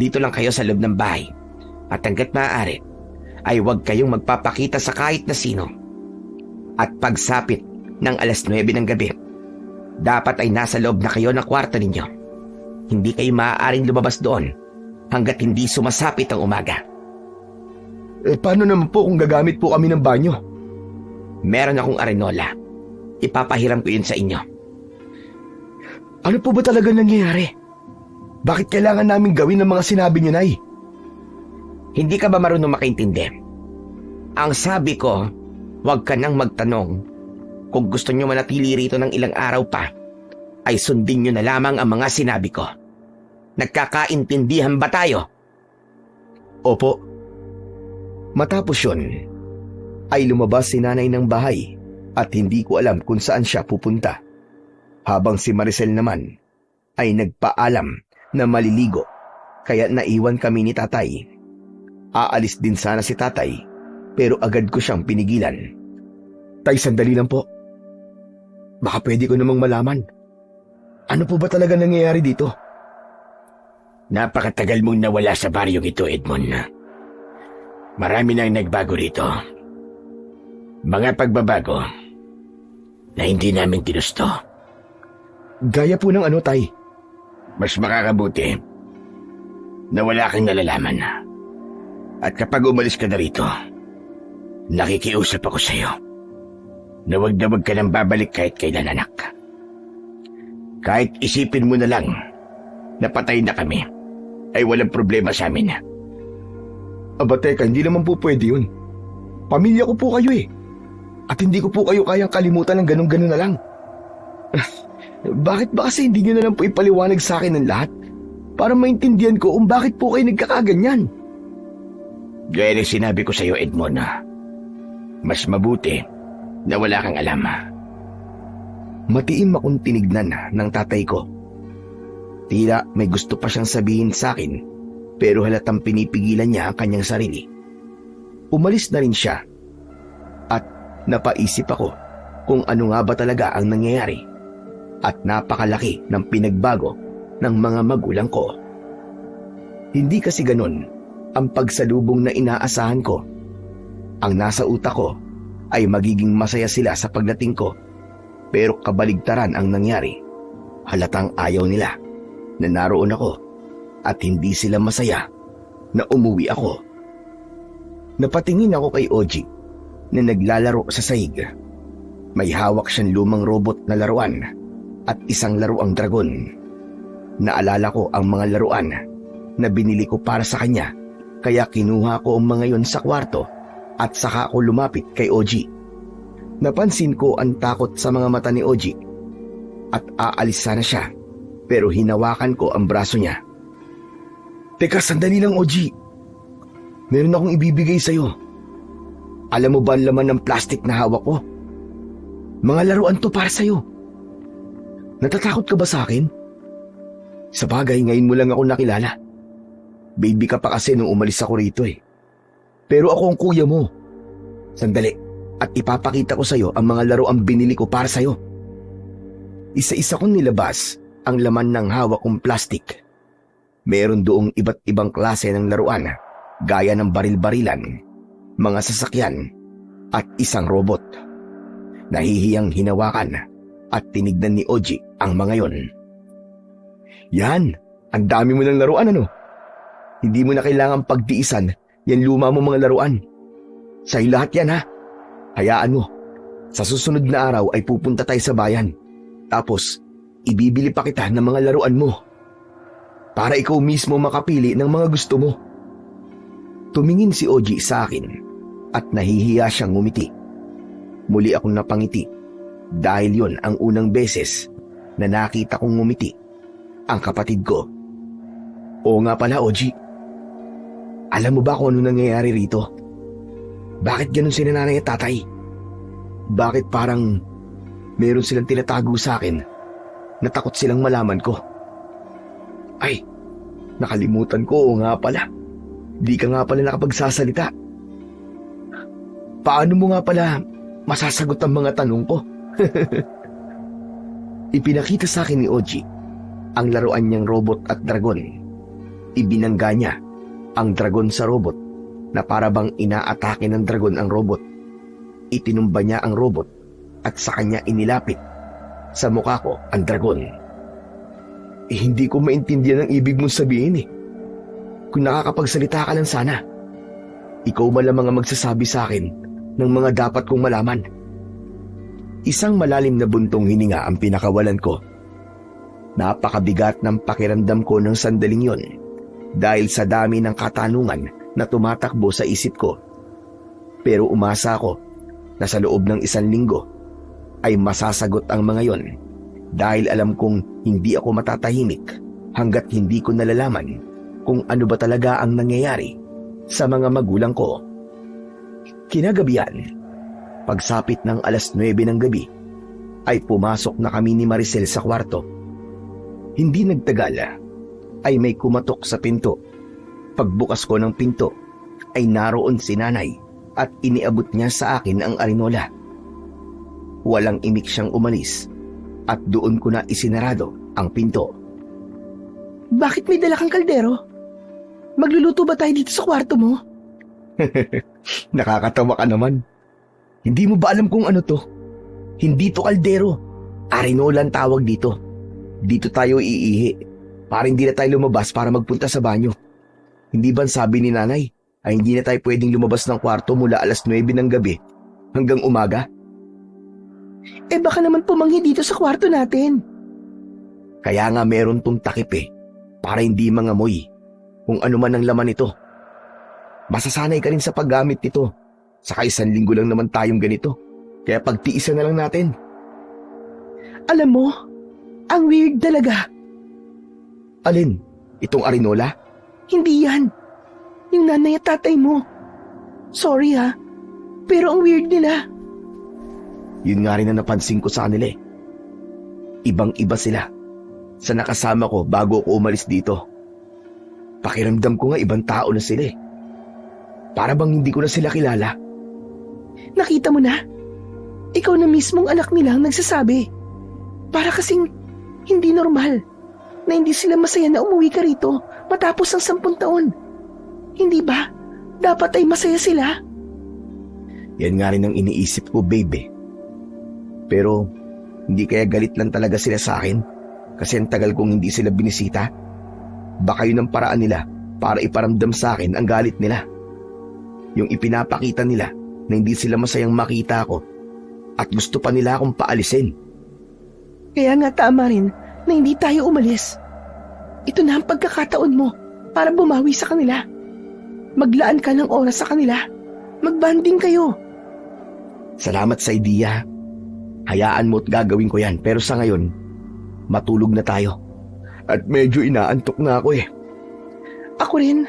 Dito lang kayo sa loob ng bahay. At hanggat maaari, ay huwag kayong magpapakita sa kahit na sino. At pagsapit ng 9:00 ng gabi, dapat ay nasa loob na kayo ng kwarto ninyo. Hindi kayo maaaring lumabas doon hanggat hindi sumasapit ang umaga. Paano naman po kung gagamit po kami ng banyo? Meron akong arenola. Ipapahiram ko yun sa inyo. Ano po ba talaga nangyayari? Bakit kailangan namin gawin ang mga sinabi niyo, Nay? Hindi ka ba marunong makaintindi? Ang sabi ko, huwag ka nang magtanong. Kung gusto nyo manatili rito ng ilang araw pa, ay sundin nyo na lamang ang mga sinabi ko. Nagkakaintindihan ba tayo? Opo. Matapos yun, ay lumabas si nanay ng bahay at hindi ko alam kung saan siya pupunta. Habang si Maricel naman ay nagpaalam na maliligo kaya naiwan kami ni tatay. Aalis din sana si tatay pero agad ko siyang pinigilan. Tay, sandali lang po. Baka pwede ko namang malaman. Ano po ba talaga nangyayari dito? Napakatagal mong nawala sa baryong ito, Edmond. Marami nang nagbago rito. Mga pagbabago na hindi namin ginusto. Gaya po ng ano, Tay? Mas makakabuti na wala kang nalalaman. At kapag umalis ka na rito, nakikiusap ako sa iyo na wag ka nang babalik kahit kailan, anak. Kahit isipin mo na lang na patay na kami, ay walang problema sa amin. Aba teka, hindi naman po pwede yun. Pamilya ko po kayo eh. At hindi ko po kayo kayang kalimutan ng ganun-ganun na lang. Bakit ba kasi hindi nyo na lang po ipaliwanag sa akin ng lahat? Para maintindihan ko kung bakit po kayo nagkakaganyan. Gaya na sinabi ko sa iyo, Edmond, mas mabuti na wala kang alam. Matiim akong tinignan ng tatay ko. Tila may gusto pa siyang sabihin sa akin, pero halatang pinipigilan niya ang kanyang sarili. Umalis na rin siya. At napaisip ako kung ano nga ba talaga ang nangyayari. at napakalaki ng pinagbago ng mga magulang ko. Hindi kasi ganun ang pagsalubong na inaasahan ko. Ang nasa utak ko ay magiging masaya sila sa pagdating ko, pero kabaligtaran ang nangyari. Halatang ayaw nila na naroon ako at hindi sila masaya na umuwi ako. Napatingin ako kay Oji na naglalaro sa sahig. May hawak siyang lumang robot na laruan at isang laruang dragon. Naalala ko ang mga laruan na binili ko para sa kanya, kaya kinuha ko ang mga yon sa kwarto at saka ako lumapit kay Oji. Napansin ko ang takot sa mga mata ni Oji at aalis sana siya, pero hinawakan ko ang braso niya. Teka, sandali lang Oji. Meron akong ibibigay sa'yo. Alam mo ba ang laman ng plastic na hawak ko? Mga laruan to para sa'yo. Natatakot ka ba sa akin? Sa bagay, ngayon mo lang ako nakilala. Baby ka pa kasi nung umalis ako rito eh. Pero ako ang kuya mo. Sandali, at ipapakita ko sa'yo ang mga laruang binili ko para sa'yo. Isa-isa kong nilabas ang laman ng hawak kong plastic. Meron doong iba't ibang klase ng laruan, gaya ng baril-barilan, mga sasakyan, at isang robot. Nahihiyang hinawakan at tinignan ni Oji ang mga yon. Yan, ang dami mo ng laruan ano? Hindi mo na kailangang pagtiisan yan luma mo mga laruan. Sa'yo lahat yan ha. Hayaan mo, sa susunod na araw ay pupunta tayo sa bayan. Tapos, ibibili pa kita ng mga laruan mo. Para ikaw mismo makapili ng mga gusto mo. Tumingin si Oji sa akin at nahihiya siyang ngumiti. Muli akong napangiti dahil yon ang unang beses na nakita kong ngumiti ang kapatid ko. Oo nga pala Oji, alam mo ba kung ano nangyayari rito? Bakit ganun si nanay at tatay? Bakit parang meron silang tinatago sa akin na takot silang malaman ko? Ay, nakalimutan ko nga pala. Di ka nga pala nakapagsasalita. Paano mo nga pala masasagot ang mga tanong ko? Ipinakita sa akin ni Oji ang laruan niyang robot at dragon. Ibinangga niya ang dragon sa robot na para bang inaatake ng dragon ang robot. Itinumba niya ang robot at sa kanya inilapit sa mukha ko ang dragon. Hindi ko maintindihan ang ibig mong sabihin eh. Kung nakakapagsalita ka lang sana. Ikaw malamang ang magsasabi sa akin ng mga dapat kong malaman. Isang malalim na buntong hininga ang pinakawalan ko. Napakabigat ng pakiramdam ko ng sandaling yon dahil sa dami ng katanungan na tumatakbo sa isip ko. Pero umasa ako na sa loob ng 1 linggo ay masasagot ang mga yon dahil alam kong hindi ako matatahimik hanggat hindi ko nalalaman kung ano ba talaga ang nangyayari sa mga magulang ko. Kinagabihan, pagsapit ng 9:00 ng gabi, ay pumasok na kami ni Maricel sa kwarto. Hindi nagtagal, ay may kumatok sa pinto. Pagbukas ko ng pinto, ay naroon si nanay at iniabot niya sa akin ang arinola. Walang imik siyang umalis at doon ko na isinarado ang pinto. Bakit may dala kang kaldero? Magluluto ba tayo dito sa kwarto mo? Nakakatawa ka naman. Hindi mo ba alam kung ano to? Hindi to kaldero. Arinola ang tawag dito. Dito tayo iihi para hindi na tayo lumabas para magpunta sa banyo. Hindi ba sabi ni nanay ay hindi na tayo pwedeng lumabas ng kwarto mula 9:00 ng gabi hanggang umaga? Eh baka naman pumanghi dito sa kwarto natin. Kaya nga meron tong takip eh, para hindi mangamoy kung ano man ang laman nito. Masasanay ka rin sa paggamit nito. Saka 1 linggo lang naman tayong ganito. Kaya pagtiisan na lang natin. Alam mo, ang weird talaga. Alin? Itong arinola? Hindi yan. Yung nanay at tatay mo. Sorry ha, pero ang weird nila. Yun nga rin na napansin ko sa kanila eh. Ibang-iba sila sa nakasama ko bago ako umalis dito. Pakiramdam ko nga ibang tao na sila eh. Para bang hindi ko na sila kilala. Nakita mo na? Ikaw na mismong anak nila ang nagsasabi. Para kasing hindi normal na hindi sila masaya na umuwi ka rito matapos ang 10 taon. Hindi ba? Dapat ay masaya sila. Yan nga rin ang iniisip ko, babe. Pero hindi kaya galit lang talaga sila sa akin kasi ang tagal kong hindi sila binisita. Baka yun ang paraan nila para iparamdam sa akin ang galit nila. Yung ipinapakita nila na hindi sila masayang makita ako at gusto pa nila akong paalisin. Kaya nga tama rin na hindi tayo umalis. Ito na ang pagkakataon mo para bumawi sa kanila. Maglaan ka ng oras sa kanila. Magbanding kayo. Salamat sa ideya. Hayaan mo at gagawin ko yan. Pero sa ngayon, matulog na tayo. At medyo inaantok na ako eh. Ako rin.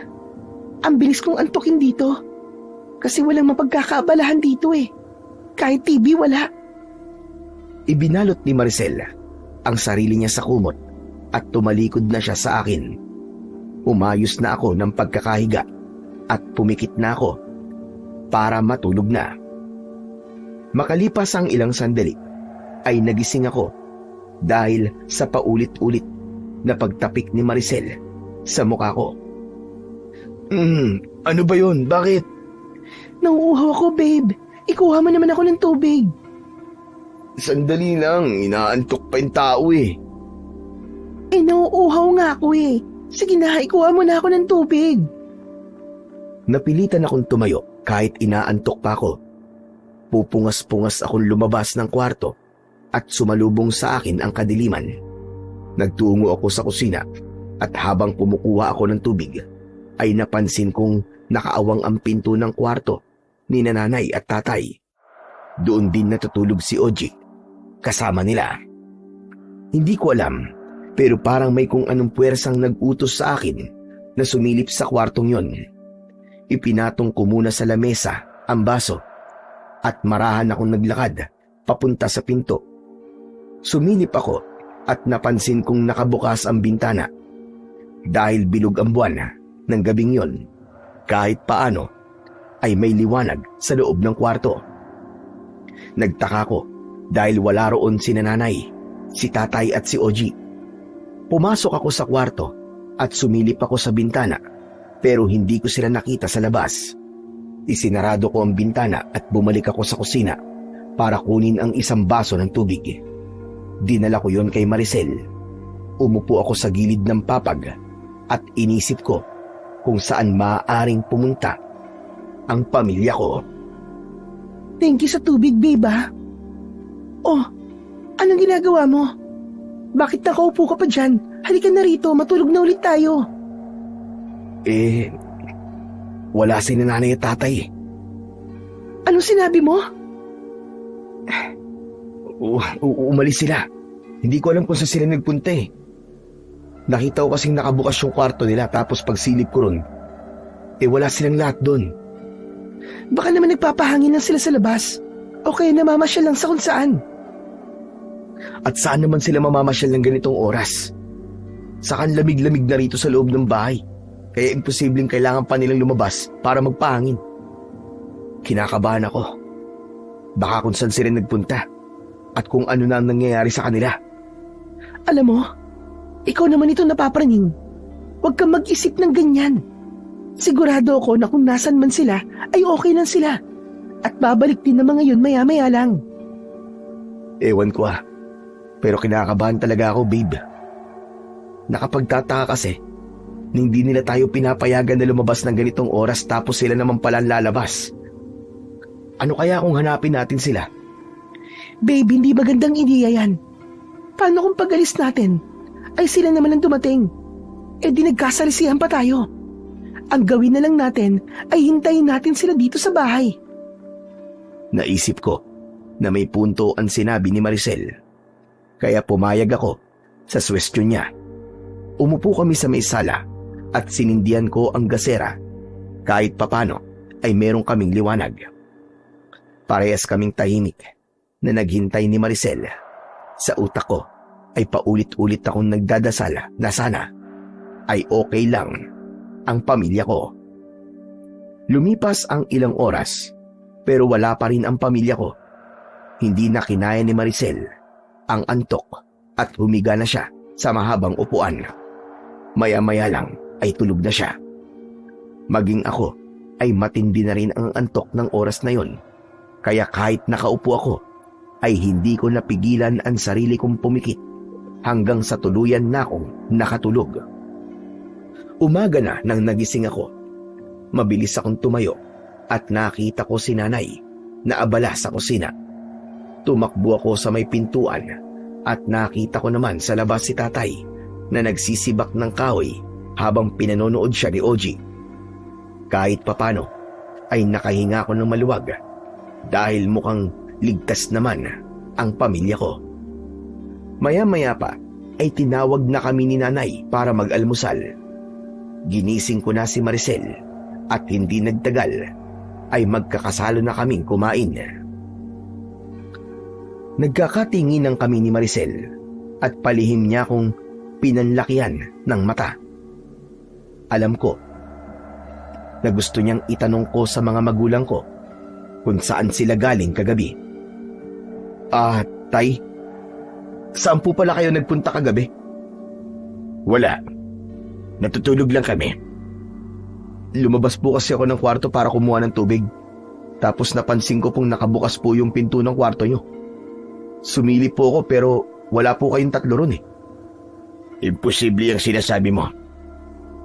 Ang bilis kong antukin dito. Kasi walang mapagkakaabalahan dito eh. Kahit TV wala. Ibinalot ni Maricel ang sarili niya sa kumot at tumalikod na siya sa akin. Umayos na ako ng pagkakahiga at pumikit na ako para matulog na. Makalipas ang ilang sandali ay nagising ako dahil sa paulit-ulit na pagtapik ni Maricel sa mukha ko. Ano ba yun? Bakit? Nauuhaw ako, babe. Ikuha mo naman ako ng tubig. Sandali lang, inaantok pa yung tao eh. Nauuhaw nga ako eh. Sige na, ikuha mo na ako ng tubig. Napilitan akong tumayo kahit inaantok pa ako. Pupungas-pungas akong lumabas ng kwarto at sumalubong sa akin ang kadiliman. Nagtungo ako sa kusina at habang kumukuha ako ng tubig ay napansin kong nakaawang ang pinto ng kwarto ni nanay at tatay. Doon din natutulog si Oji kasama nila. Hindi ko alam pero parang may kung anong puwersang nag-utos sa akin na sumilip sa kwartong yon. Ipinatong ko muna sa lamesa ang baso at marahan akong naglakad papunta sa pinto. Sumilip ako at napansin kong nakabukas ang bintana. Dahil bilog ang buwan ng gabing yon, kahit paano ay may liwanag sa loob ng kwarto. Nagtaka ko dahil wala roon si nanay, si tatay at si Oji. Pumasok ako sa kwarto at sumilip ako sa bintana pero hindi ko sila nakita sa labas. Isinarado ko ang bintana at bumalik ako sa kusina para kunin ang isang baso ng tubig. Dinala ko yon kay Maricel. Umupo ako sa gilid ng papag at inisip ko kung saan maaaring pumunta ang pamilya ko. Thank you sa tubig, babe ah. Oh, anong ginagawa mo? Bakit nakaupo ka pa dyan? Halika na rito, matulog na ulit tayo. Wala si nanay at tatay. Anong sinabi mo? Umalis sila. Hindi ko alam kung saan sila nagpunta eh. Nakita ko kasing nakabukas yung kwarto nila tapos pagsilip ko ron, wala silang lahat doon. Baka naman nagpapahangin lang sila sa labas o kaya namamasyal lang sa kung saan. At saan naman sila mamamasyal ng ganitong oras? Saka lamig-lamig na rito sa loob ng bahay. Kaya imposibleng kailangan pa nilang lumabas para magpahangin. Kinakabahan ako. Baka kung saan sila nagpunta at kung ano na ang nangyayari sa kanila. Alam mo, ikaw naman ito napapraning. Huwag kang mag-isip ng ganyan. Sigurado ako na kung nasan man sila ay okay lang sila. At babalik din ng mga yun maya-maya lang. Ewan ko ah. Pero kinakabahan talaga ako, babe. Nakapagtataka kasi na hindi nila tayo pinapayagan na lumabas ng ganitong oras tapos sila naman pala lalabas. Ano kaya kung hanapin natin sila? Babe, hindi magandang ideya yan. Paano kung pag-alis natin ay sila naman ang dumating? Di nagkasalisihan pa tayo. Ang gawin na lang natin ay hintayin natin sila dito sa bahay. Naisip ko na may punto ang sinabi ni Maricel. Kaya pumayag ako sa suwestyon niya. Umupo kami sa may sala at sinindihan ko ang gasera. Kahit papano ay meron kaming liwanag. Parehas kaming tahimik na naghintay ni Maricel. Sa utak ko ay paulit-ulit akong nagdadasal na sana ay okay lang ang pamilya ko. Lumipas ang ilang oras pero wala pa rin ang pamilya ko. Hindi na kinaya ni Maricel ang antok at humiga na siya sa mahabang upuan. Maya-maya lang ay tulog na siya. Maging ako ay matindi na rin ang antok ng oras na yon. Kaya kahit nakaupo ako, ay hindi ko napigilan ang sarili kong pumikit hanggang sa tuluyan na akong nakatulog. Umaga na nang nagising ako. Mabilis akong tumayo at nakita ko si nanay na abala sa kusina. Tumakbo ako sa may pintuan at nakita ko naman sa labas si tatay na nagsisibak ng kahoy habang pinanonood siya ni Oji. Kahit papano ay nakahinga ako ng maluwag dahil mukhang ligtas naman ang pamilya ko. Maya-maya pa ay tinawag na kami ni nanay para mag-almusal. Ginising ko na si Maricel at hindi nagtagal ay magkakasalo na kaming kumain. Nagkakatinginan kami ni Maricel at palihim niya akong pinanlakihan ng mata. Alam ko na gusto niyang itanong ko sa mga magulang ko kung saan sila galing kagabi. Tay, saan po pala kayo nagpunta kagabi? Wala. Natutulog lang kami. Lumabas po kasi ako ng kwarto para kumuha ng tubig. Tapos napansin ko pong nakabukas po yung pinto ng kwarto nyo. Sumilip po ako pero wala po kayong tatlo ron eh. Imposible ang sinasabi mo.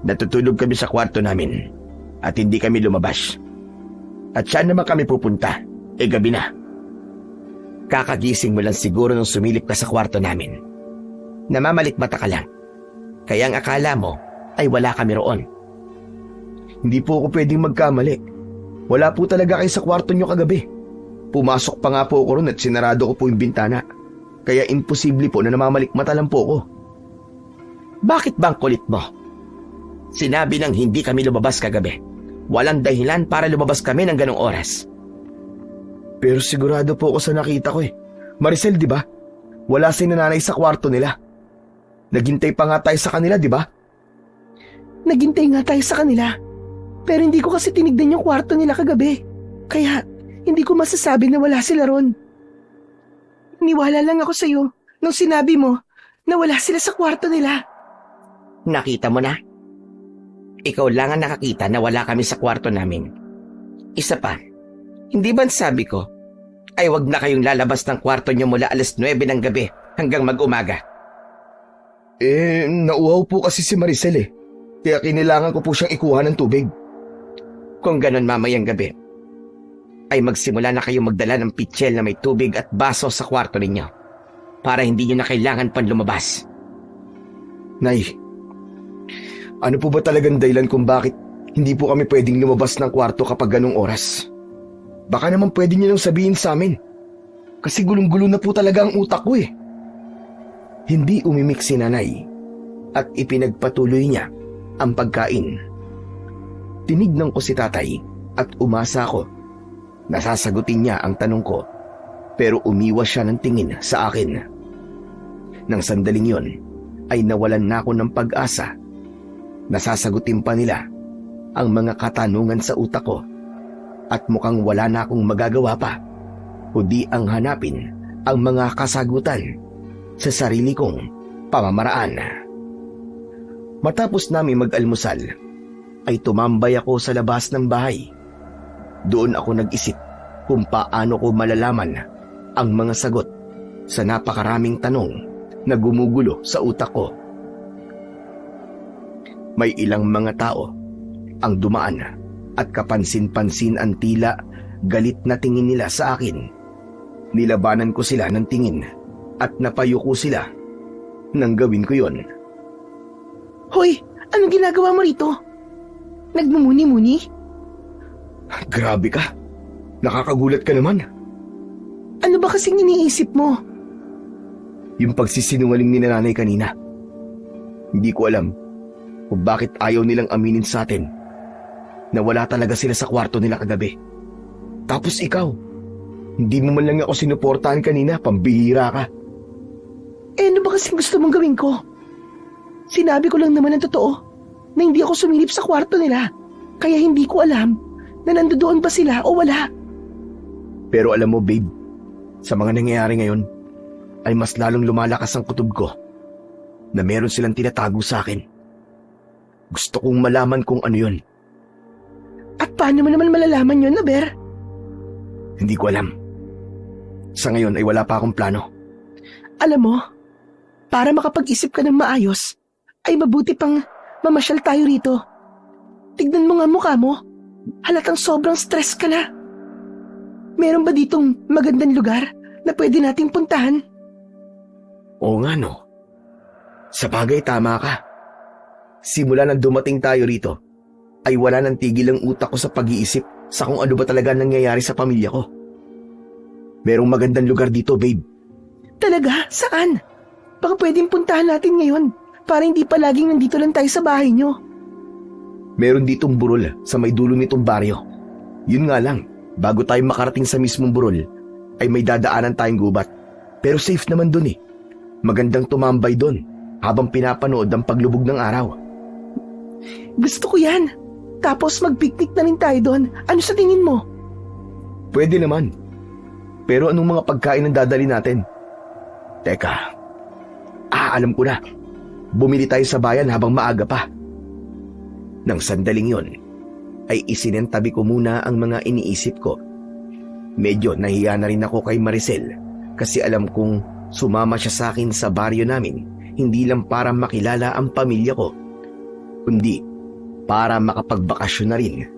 Natutulog kami sa kwarto namin at hindi kami lumabas. At saan naman kami pupunta? Gabi na. Kakagising mo lang siguro nung sumilip ka sa kwarto namin. Namamalikmata ka lang. Kaya ang akala mo ay wala kami roon. Hindi po ako pwedeng magkamali. Wala po talaga kayo sa kwarto nyo kagabi. Pumasok pa nga po ako ron at sinarado ko po yung bintana. Kaya imposible po na namamalikmata lang po ako. Bakit bang kulit mo? Sinabi nang hindi kami lumabas kagabi. Walang dahilan para lumabas kami ng ganong oras. Pero sigurado po ako sa nakita ko eh. Maricel, di ba? Wala si nanay sa kwarto nila. Naghintay pa nga tayo sa kanila, di ba? Naghintay nga tayo sa kanila. Pero hindi ko kasi tinignan yung kwarto nila kagabi. Kaya hindi ko masasabi na wala sila ron. Niwala lang ako sa'yo nung sinabi mo na wala sila sa kwarto nila. Nakita mo na? Ikaw lang ang nakakita na wala kami sa kwarto namin. Isa pa, hindi ba sabi ko ay wag na kayong lalabas ng kwarto nyo mula 9:00 ng gabi hanggang mag-umaga? Nauhaw po kasi si Maricel eh. Kaya kinilangan ko po siyang ikuha ng tubig. Kung ganon mamayang gabi, ay magsimula na kayong magdala ng pitsyel na may tubig at baso sa kwarto ninyo para hindi nyo na kailangan pang lumabas. Nay, ano po ba talagang dahilan kung bakit hindi po kami pwedeng lumabas ng kwarto kapag ganong oras? Baka naman pwede nyo nang sabihin sa amin. Kasi gulong-gulo na po talaga ang utak ko eh. Hindi umimik si nanay at ipinagpatuloy niya ang pagkain. Tinignan ko si tatay at umasa ko na sasagutin niya ang tanong ko, pero umiwas siya ng tingin sa akin. Nang sandaling yon ay nawalan na ako ng pag-asa. Nasasagutin pa nila ang mga katanungan sa utak ko at mukhang wala na akong magagawa pa kundi ang hanapin ang mga kasagutan sa sarili kong pamamaraan. Matapos namin mag-almusal, ay tumambay ako sa labas ng bahay. Doon ako nag-isip kung paano ko malalaman ang mga sagot sa napakaraming tanong na gumugulo sa utak ko. May ilang mga tao ang dumaan at kapansin-pansin ang tila galit na tingin nila sa akin. Nilabanan ko sila ng tingin at napayuko sila nang gawin ko yon. Hoy, anong ginagawa mo rito? Nagmumuni-muni? Grabe ka. Nakakagulat ka naman. Ano ba kasing iniisip mo? Yung pagsisinungaling ni nanay kanina. Hindi ko alam kung bakit ayaw nilang aminin sa atin na wala talaga sila sa kwarto nila kagabi. Tapos ikaw, hindi mo man lang ako sinuportahan kanina, pambihira ka. Ano ba kasing gusto mong gawin ko? Sinabi ko lang naman ang totoo na hindi ako sumilip sa kwarto nila. Kaya hindi ko alam na nandoon ba sila o wala. Pero alam mo babe, sa mga nangyayari ngayon, ay mas lalong lumalakas ang kutob ko na meron silang tinatago sa akin. Gusto kong malaman kung ano yun. At paano mo naman malalaman yun, Aber? Hindi ko alam. Sa ngayon ay wala pa akong plano. Alam mo, para makapag-isip ka ng maayos, ay mabuti pang mamasyal tayo rito. Tignan mo nga mukha mo. Halatang sobrang stress ka na. Meron ba ditong magandang lugar na pwede nating puntahan? Oo nga no. Sa bagay tama ka. Simula nang dumating tayo rito, ay wala nang tigil ang utak ko sa pag-iisip sa kung ano ba talaga nangyayari sa pamilya ko. Merong magandang lugar dito, babe. Talaga? Saan? Baka pwedeng puntahan natin ngayon para hindi pa laging nandito lang tayo sa bahay nyo. Meron ditong burol sa may dulo nitong baryo. Yun nga lang, bago tayo makarating sa mismong burol, ay may dadaanan tayong gubat. Pero safe naman dun eh. Magandang tumambay dun habang pinapanood ang paglubog ng araw. Gusto ko yan. Tapos mag-picnic na rin tayo doon. Ano sa tingin mo? Pwede naman. Pero anong mga pagkain ang dadali natin? Teka. Alam ko na. Bumili tayo sa bayan habang maaga pa. Nang sandaling yon, ay isinentabi ko muna ang mga iniisip ko. Medyo nahiya na rin ako kay Maricel kasi alam kong sumama siya sa akin sa baryo namin hindi lang para makilala ang pamilya ko, kundi para makapagbakasyon na rin.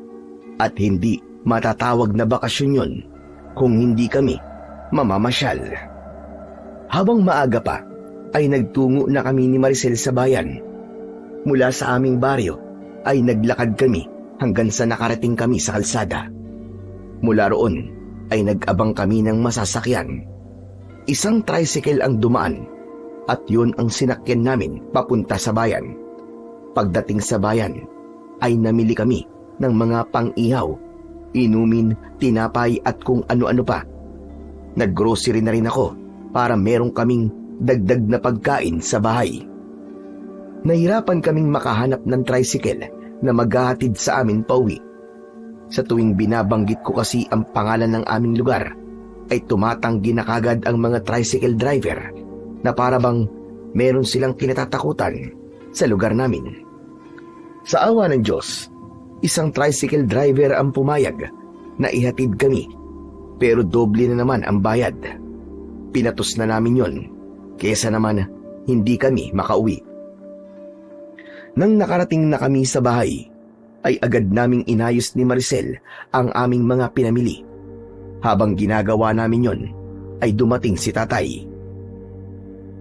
At hindi matatawag na bakasyon yon kung hindi kami mamamasyal. Habang maaga pa, ay nagtungo na kami ni Maricel sa bayan. Mula sa aming baryo, ay naglakad kami hanggang sa nakarating kami sa kalsada. Mula roon ay nag-abang kami ng masasakyan. Isang tricycle ang dumaan at yun ang sinakyan namin papunta sa bayan. Pagdating sa bayan ay namili kami ng mga pang-ihaw, inumin, tinapay at kung ano-ano pa. Nag-grocery na rin ako para merong kaming dagdag na pagkain sa bahay. Nahirapan kaming makahanap ng tricycle na maghahatid sa amin pauwi. Sa tuwing binabanggit ko kasi ang pangalan ng aming lugar, ay tumatanggi na kagad ang mga tricycle driver na para bang meron silang kinatatakutan sa lugar namin. Sa awa ng Diyos, isang tricycle driver ang pumayag na ihatid kami, pero doble na naman ang bayad. Pinatos na namin yon, kesa naman hindi kami makauwi. Nang nakarating na kami sa bahay, ay agad naming inayos ni Maricel ang aming mga pinamili. Habang ginagawa namin yon, ay dumating si tatay.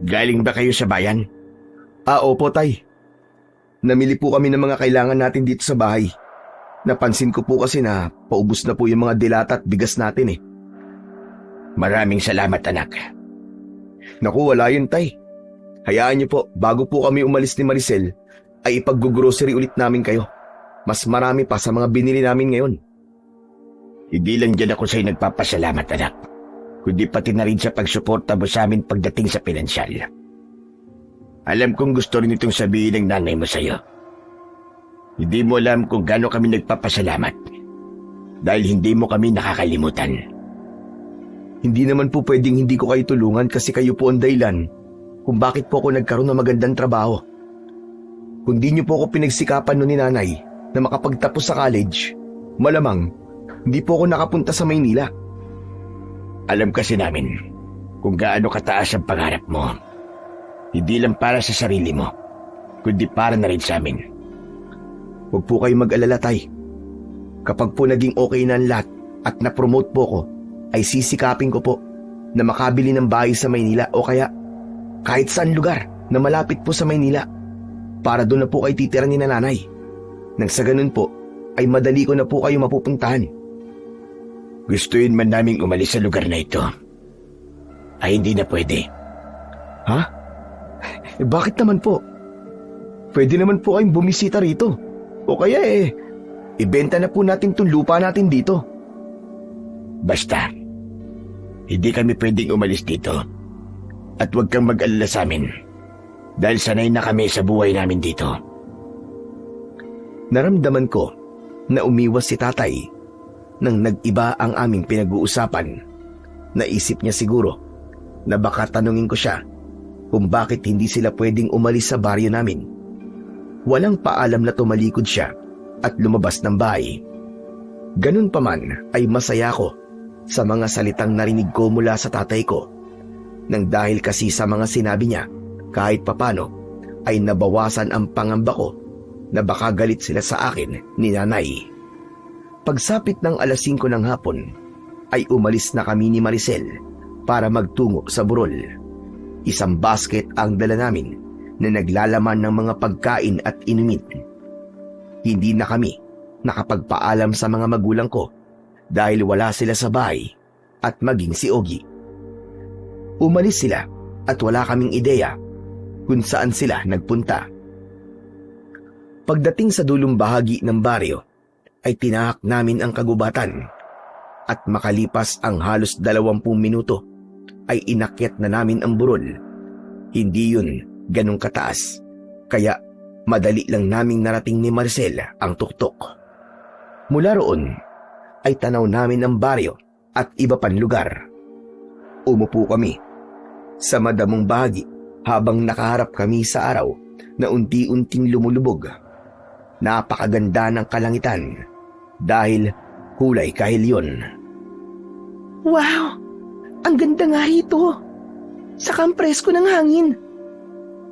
Galing ba kayo sa bayan? Opo tay. Namili po kami ng mga kailangan natin dito sa bahay. Napansin ko po kasi na paubos na po yung mga dilata at bigas natin eh. Maraming salamat anak. Naku, wala yun tay. Hayaan niyo po, bago po kami umalis ni Maricel, ay ipag-grocery ulit namin kayo. Mas marami pa sa mga binili namin ngayon. Hindi lang dyan ako sa'yo nagpapasalamat anak, kundi pati na rin sa pagsuporta mo sa amin pagdating sa pinansyal. Alam kong gusto rin itong sabihin ng nanay mo sa'yo. Hindi mo alam kung gaano kami nagpapasalamat dahil hindi mo kami nakakalimutan. Hindi naman po pwedeng hindi ko kayo tulungan kasi kayo po ang dahilan kung bakit po ako nagkaroon ng magandang trabaho. Kung di niyo po ako pinagsikapan noon ni nanay na makapagtapos sa college, malamang hindi po ako nakapunta sa Maynila. Alam kasi namin kung gaano kataas ang pangarap mo. Hindi lang para sa sarili mo, kundi para na rin sa amin. Huwag po kayo mag-alala tay. Kapag po naging okay na ang lahat at na-promote po ko, ay sisikapin ko po na makabili ng bahay sa Maynila o kaya kahit saan lugar na malapit po sa Maynila. Para doon na po kayo titira ni nanay. Nang sa ganun po, ay madali ko na po kayo mapupuntahan. Gustuin man naming umalis sa lugar na ito, ay hindi na pwede. Ha? Bakit naman po? Pwede naman po kayong bumisita rito. O kaya ibenta na po natin itong lupa natin dito. Basta, hindi kami pwedeng umalis dito. At huwag kang mag-alala sa amin. Dahil sanay na kami sa buhay namin dito. Naramdaman ko na umiwas si tatay nang nag-iba ang aming pinag-uusapan. Naisip niya siguro na baka tanungin ko siya kung bakit hindi sila pwedeng umalis sa baryo namin. Walang paalam na tumalikod siya at lumabas ng bahay. Ganun pa man ay masaya ko sa mga salitang narinig ko mula sa tatay ko, nang dahil kasi sa mga sinabi niya kahit papano ay nabawasan ang pangamba ko na baka galit sila sa akin ni nanay. Pagsapit ng 5:00 ng hapon ay umalis na kami ni Maricel para magtungo sa burol. Isang basket ang dala namin na naglalaman ng mga pagkain at inumin. Hindi na kami nakapagpaalam sa mga magulang ko dahil wala sila sa bahay at maging si Ogie. Umalis sila at wala kaming ideya kung saan sila nagpunta. Pagdating sa dulong bahagi ng baryo ay tinahak namin ang kagubatan at makalipas ang halos 20 minuto ay inakyat na namin ang burol. Hindi yun ganong kataas, kaya madali lang naming narating ni Maricel ang tuktok. Mula roon ay tanaw namin ang baryo at iba pang lugar. Umupo kami sa madamong bahagi habang nakaharap kami sa araw na unti-unting lumulubog. Napakaganda ng kalangitan dahil kulay kahilyon. Wow! Ang ganda nga rito. Saka ang presko ng hangin.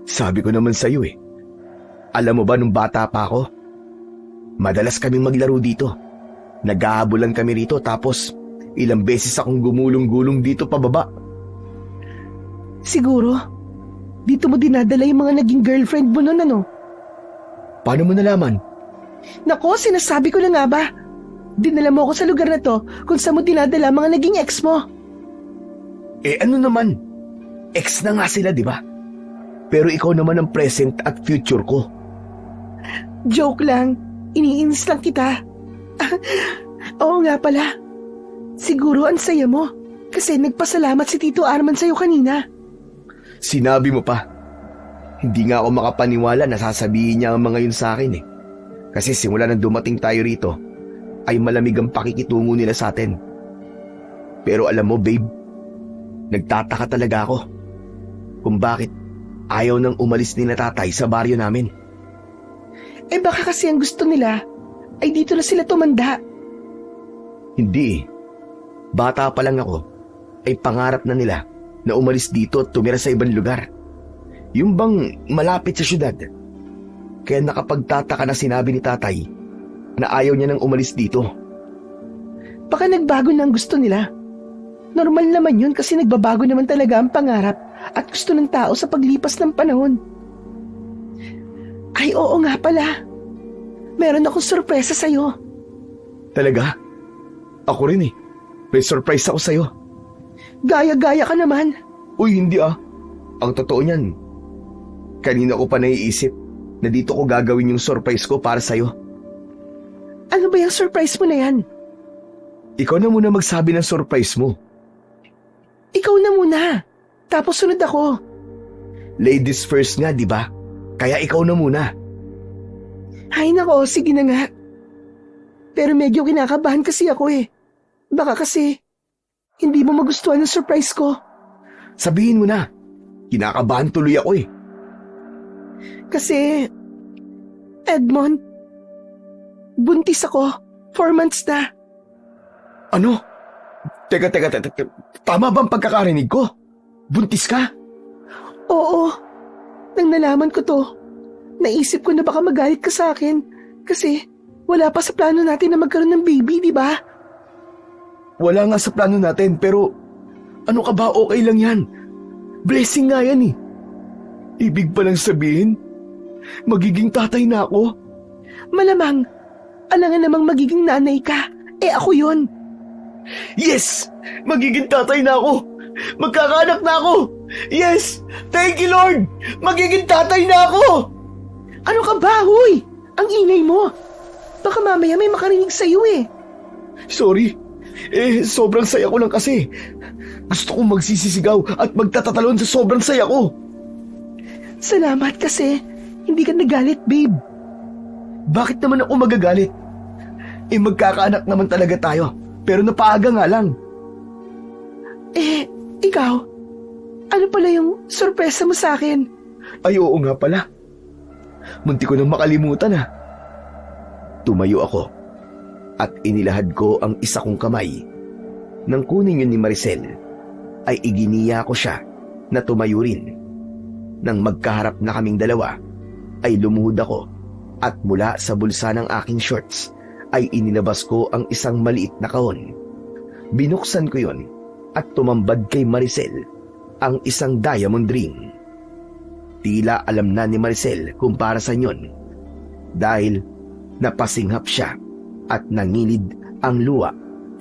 Sabi ko naman sa'yo eh. Alam mo ba nung bata pa ako? Madalas kaming maglaro dito. Naghahabulan kami rito tapos ilang beses akong gumulong-gulong dito pababa. Siguro, dito mo dinadala yung mga naging girlfriend mo nun, ano? Paano mo nalaman? Nako, sinasabi ko na nga ba? Dinala mo ako sa lugar na to kung saan mo dinadala mga naging ex mo. Eh ano naman? Ex na nga sila, di ba? Pero ikaw naman ang present at future ko. Joke lang. Iniinis lang kita. Oo nga pala. Siguro ang saya mo kasi nagpasalamat si Tito Arman sa'yo kanina. Sinabi mo pa. Hindi nga ako makapaniwala na sasabihin niya ang mga yun sa akin eh. Kasi simula nang dumating tayo rito, ay malamig ang pakikitungo nila sa atin. Pero alam mo babe, nagtataka talaga ako kung bakit ayaw nang umalis ni na tatay sa baryo namin. Eh baka kasi ang gusto nila ay dito na sila tumanda. Hindi eh. Bata pa lang ako ay pangarap na nila na umalis dito at tumira sa ibang lugar. Yung bang malapit sa syudad. Kaya nakapagtataka na sinabi ni tatay na ayaw niya nang umalis dito. Baka nagbago na ang gusto nila. Normal naman yun kasi nagbabago naman talaga ang pangarap at gusto ng tao sa paglipas ng panahon. Ay oo nga pala. Meron akong sorpresa sa'yo. Talaga? Ako rin eh. May surprise ako sa'yo. Gaya-gaya ka naman. Uy, hindi ah. Ang totoo niyan, kanina ko pa naiisip na dito ko gagawin yung surprise ko para sa'yo. Ano ba yung surprise mo na yan? Ikaw na muna magsabi ng surprise mo. Ikaw na muna. Tapos sunod ako. Ladies first nga, di ba? Kaya ikaw na muna. Ay nako, sige na nga. Pero medyo kinakabahan kasi ako eh. Baka kasi hindi mo magustuhan ang surprise ko. Sabihin mo na. Kinakabahan tuloy ako eh. Kasi, Edmond, buntis ako. 4 months na. Ano? Teka. Tama ba ang pagkakarinig ko? Buntis ka? Oo. Nang nalaman ko to, naisip ko na baka magalit ka sa akin. Kasi, wala pa sa plano natin na magkaroon ng baby, di ba? Wala nga sa plano natin, pero ano ka ba? Okay lang yan. Blessing nga yan eh. Ibig pa lang sabihin, magiging tatay na ako. Malamang, alangan namang magiging nanay ka. Eh ako yun. Yes! Magiging tatay na ako! Magkakaanak na ako! Yes! Thank you, Lord! Magiging tatay na ako! Ano ka ba, huy? Ang ingay mo. Baka mamaya may makarinig sa'yo eh. Sorry. Sobrang saya ko lang kasi. Gusto kong magsisisigaw at magtatatalon sa sobrang saya ko. Salamat kasi hindi ka nagalit, babe. Bakit naman ako magagalit? Magkakaanak naman talaga tayo. Pero napaaga nga lang. Ikaw, Ano pala yung sorpresa mo sa akin? Ay oo nga pala. Munti ko nang makalimutan ah. Tumayo ako at inilahad ko ang isa kong kamay. Nang kunin yun ni Maricel, ay iginiya ko siya na tumayo rin. Nang magkaharap na kaming dalawa, ay lumuhod ako at mula sa bulsa ng aking shorts ay inilabas ko ang isang maliit na kahon. Binuksan ko yon at tumambad kay Maricel ang isang diamond ring. Tila alam na ni Maricel kung para sa yon dahil napasinghap siya at nangilid ang luha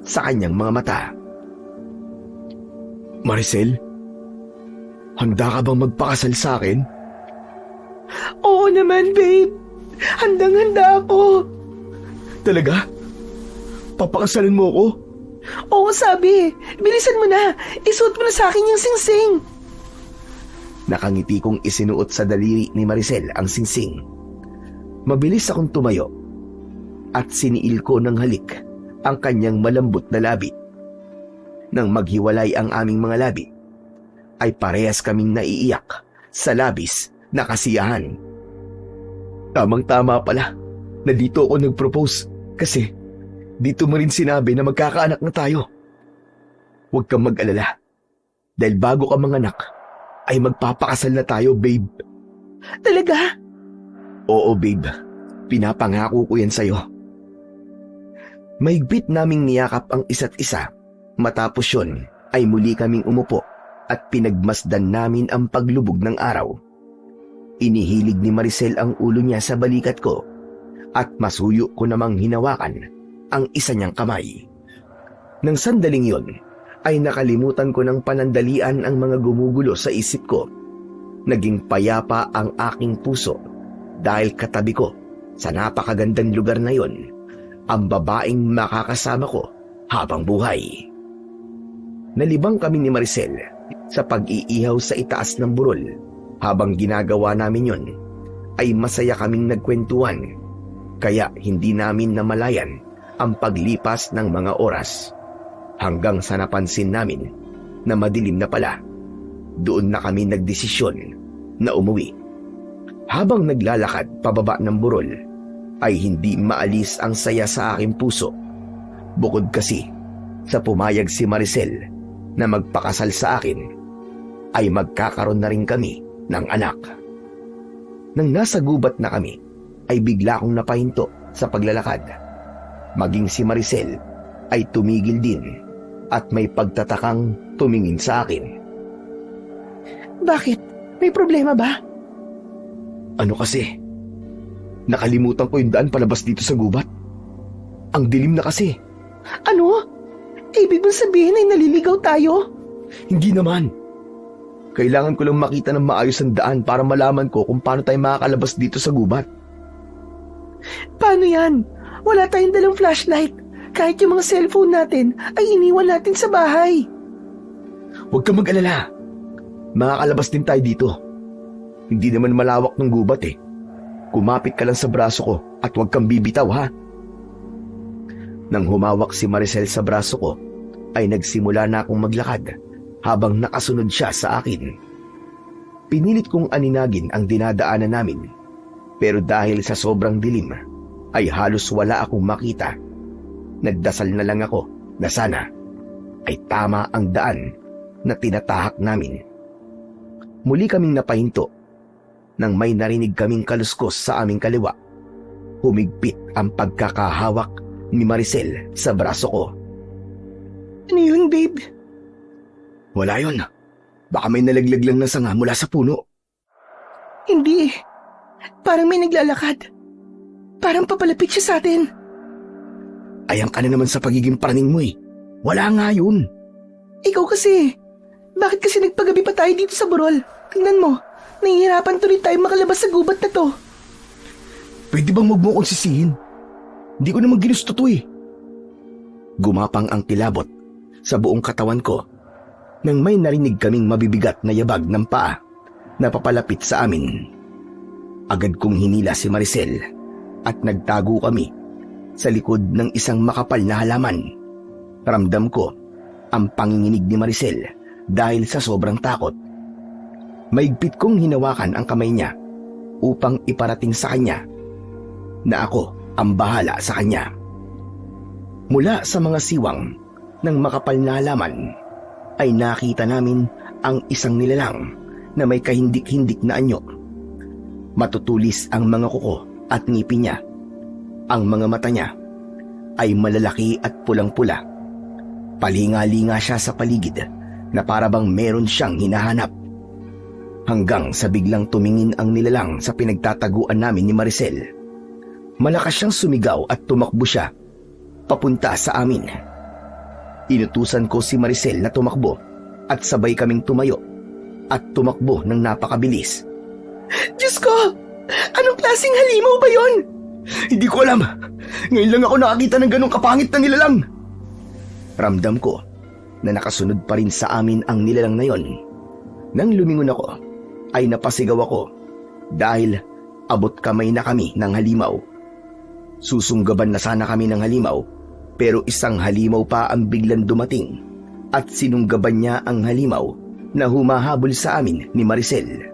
sa kanyang mga mata. Maricel, handa ka bang magpakasal sa akin? Oo naman, babe. Handang-handa ako. Talaga? Papakasalan mo ako? Oo, sabi. Bilisan mo na. Isuot mo na sa akin yung singsing. Nakangiti kong isinuot sa daliri ni Maricel ang singsing. Mabilis akong tumayo at siniil ko ng halik ang kanyang malambot na labi. Nang maghiwalay ang aming mga labi, ay parehas kaming naiiyak sa labis na kasiyahan. Tamang-tama pala na dito ako nag-propose kasi dito mo rin sinabi na magkakaanak na tayo. Huwag kang mag-alala dahil bago ka manganak ay magpapakasal na tayo, babe. Talaga? Oo, babe. Pinapangako ko yan sa'yo. Mahigpit naming niyakap ang isa't isa. Matapos yun ay muli kaming umupo at pinagmasdan namin ang paglubog ng araw. Inihilig ni Maricel ang ulo niya sa balikat ko at masuyo ko namang hinawakan ang isa niyang kamay. Nang sandaling yon ay nakalimutan ko ng panandalian ang mga gumugulo sa isip ko. Naging payapa ang aking puso dahil katabi ko sa napakagandang lugar na yon ang babaeng makakasama ko habang buhay. Nalibang kami ni Maricel sa pag-iihaw sa itaas ng burol. Habang ginagawa namin yon, ay masaya kaming nagkwentuhan, kaya hindi namin namalayan ang paglipas ng mga oras. Hanggang sa napansin namin na madilim na pala, doon na kami nagdesisyon na umuwi. Habang naglalakad pababa ng burol, ay hindi maalis ang saya sa aking puso. Bukod kasi sa pumayag si Maricel na magpakasal sa akin, ay magkakaroon na rin kami ng anak. Nang nasa gubat na kami, ay bigla akong napahinto sa paglalakad. Maging si Maricel ay tumigil din at may pagtatakang tumingin sa akin. Bakit? May problema ba? Ano kasi? Nakalimutan ko yung daan palabas dito sa gubat. Ang dilim na kasi. Ano? Ibig mong sabihin ay naliligaw tayo? Hindi naman. Kailangan ko lang makita ng maayos ang daan para malaman ko kung paano tayo makakalabas dito sa gubat. Paano yan? Wala tayong dalang flashlight. Kahit yung mga cellphone natin ay iniwan natin sa bahay. Huwag kang mag-alala. Makakalabas din tayo dito. Hindi naman malawak ng gubat eh. Kumapit ka lang sa braso ko at huwag kang bibitaw ha. Nang humawak si Maricel sa braso ko, ay nagsimula na akong maglakad habang nakasunod siya sa akin. Pinilit kong aninagin ang dinadaanan namin, pero dahil sa sobrang dilim, ay halos wala akong makita. Nagdasal na lang ako na sana ay tama ang daan na tinatahak namin. Muli kaming napahinto nang may narinig kaming kaluskos sa aming kaliwa. Humigpit ang pagkakahawak ni Maricel sa braso ko. Ano yun, babe? Wala yun. Baka may nalaglag lang na sanga mula sa puno. Hindi. Parang may naglalakad. Parang papalapit siya sa atin. Ayang ka na naman sa pagiging praning mo eh. Wala nga yun. Ikaw kasi. Bakit kasi nagpagabi pa tayo dito sa burol? Tingnan mo. Nahihirapan tuloy tayo makalabas sa gubat na to. Pwede bang wag mo akong sisihin? Hindi ko naman ginusto to eh. Gumapang ang kilabot sa buong katawan ko nang may narinig kaming mabibigat na yabag ng paa na papalapit sa amin. Agad kong hinila si Maricel at nagtago kami sa likod ng isang makapal na halaman. Ramdam ko ang panginginig ni Maricel dahil sa sobrang takot Maigpit kong hinawakan ang kamay niya upang iparating sa kanya na ako ang bahala sa kanya. Mula sa mga siwang ng makapal na halaman ay nakita namin ang isang nilalang na may kahindik-hindik na anyo. Matutulis ang mga kuko at ngipin niya. Ang mga mata niya ay malalaki at pulang-pula. Palinga-linga siya sa paligid na parabang meron siyang hinahanap. Hanggang sa biglang tumingin ang nilalang sa pinagtataguan namin ni Maricel. Malakas siyang sumigaw at tumakbo siya papunta sa amin. Inutusan ko si Maricel na tumakbo at sabay kaming tumayo at tumakbo ng napakabilis. Diyos ko! Anong klaseng halimaw ba yon? Hindi ko alam. Ngayon lang ako nakakita ng ganong kapangit na nilalang. Ramdam ko na nakasunod pa rin sa amin ang nilalang na yon. Nang lumingon ako, ay napasigaw ako dahil abot kamay na kami ng halimaw. Susunggaban na sana kami ng halimaw, pero isang halimaw pa ang biglang dumating at sinunggaban niya ang halimaw na humahabol sa amin ni Maricel.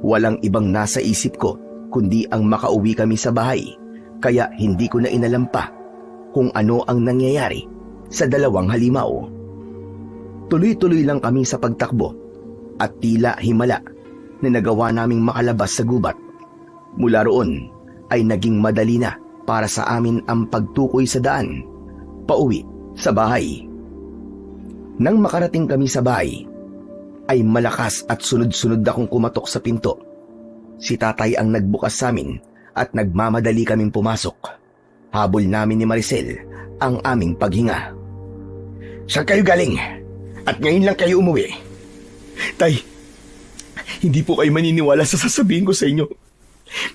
Walang ibang nasa isip ko kundi ang makauwi kami sa bahay, kaya hindi ko na inalam pa kung ano ang nangyayari sa dalawang halimaw. Tuloy-tuloy lang kami sa pagtakbo at tila himala na nagawa naming makalabas sa gubat. Mula roon ay naging madali na para sa amin ang pagtukoy sa daan pauwi sa bahay. Nang makarating kami sa bahay, ay malakas at sunod-sunod akong kumatok sa pinto. Si tatay ang nagbukas sa amin at nagmamadali kaming pumasok. Habol namin ni Maricel ang aming paghinga. Saan kayo galing? At ngayon lang kayo umuwi? Tay, hindi po kayo maniniwala sa sasabihin ko sa inyo.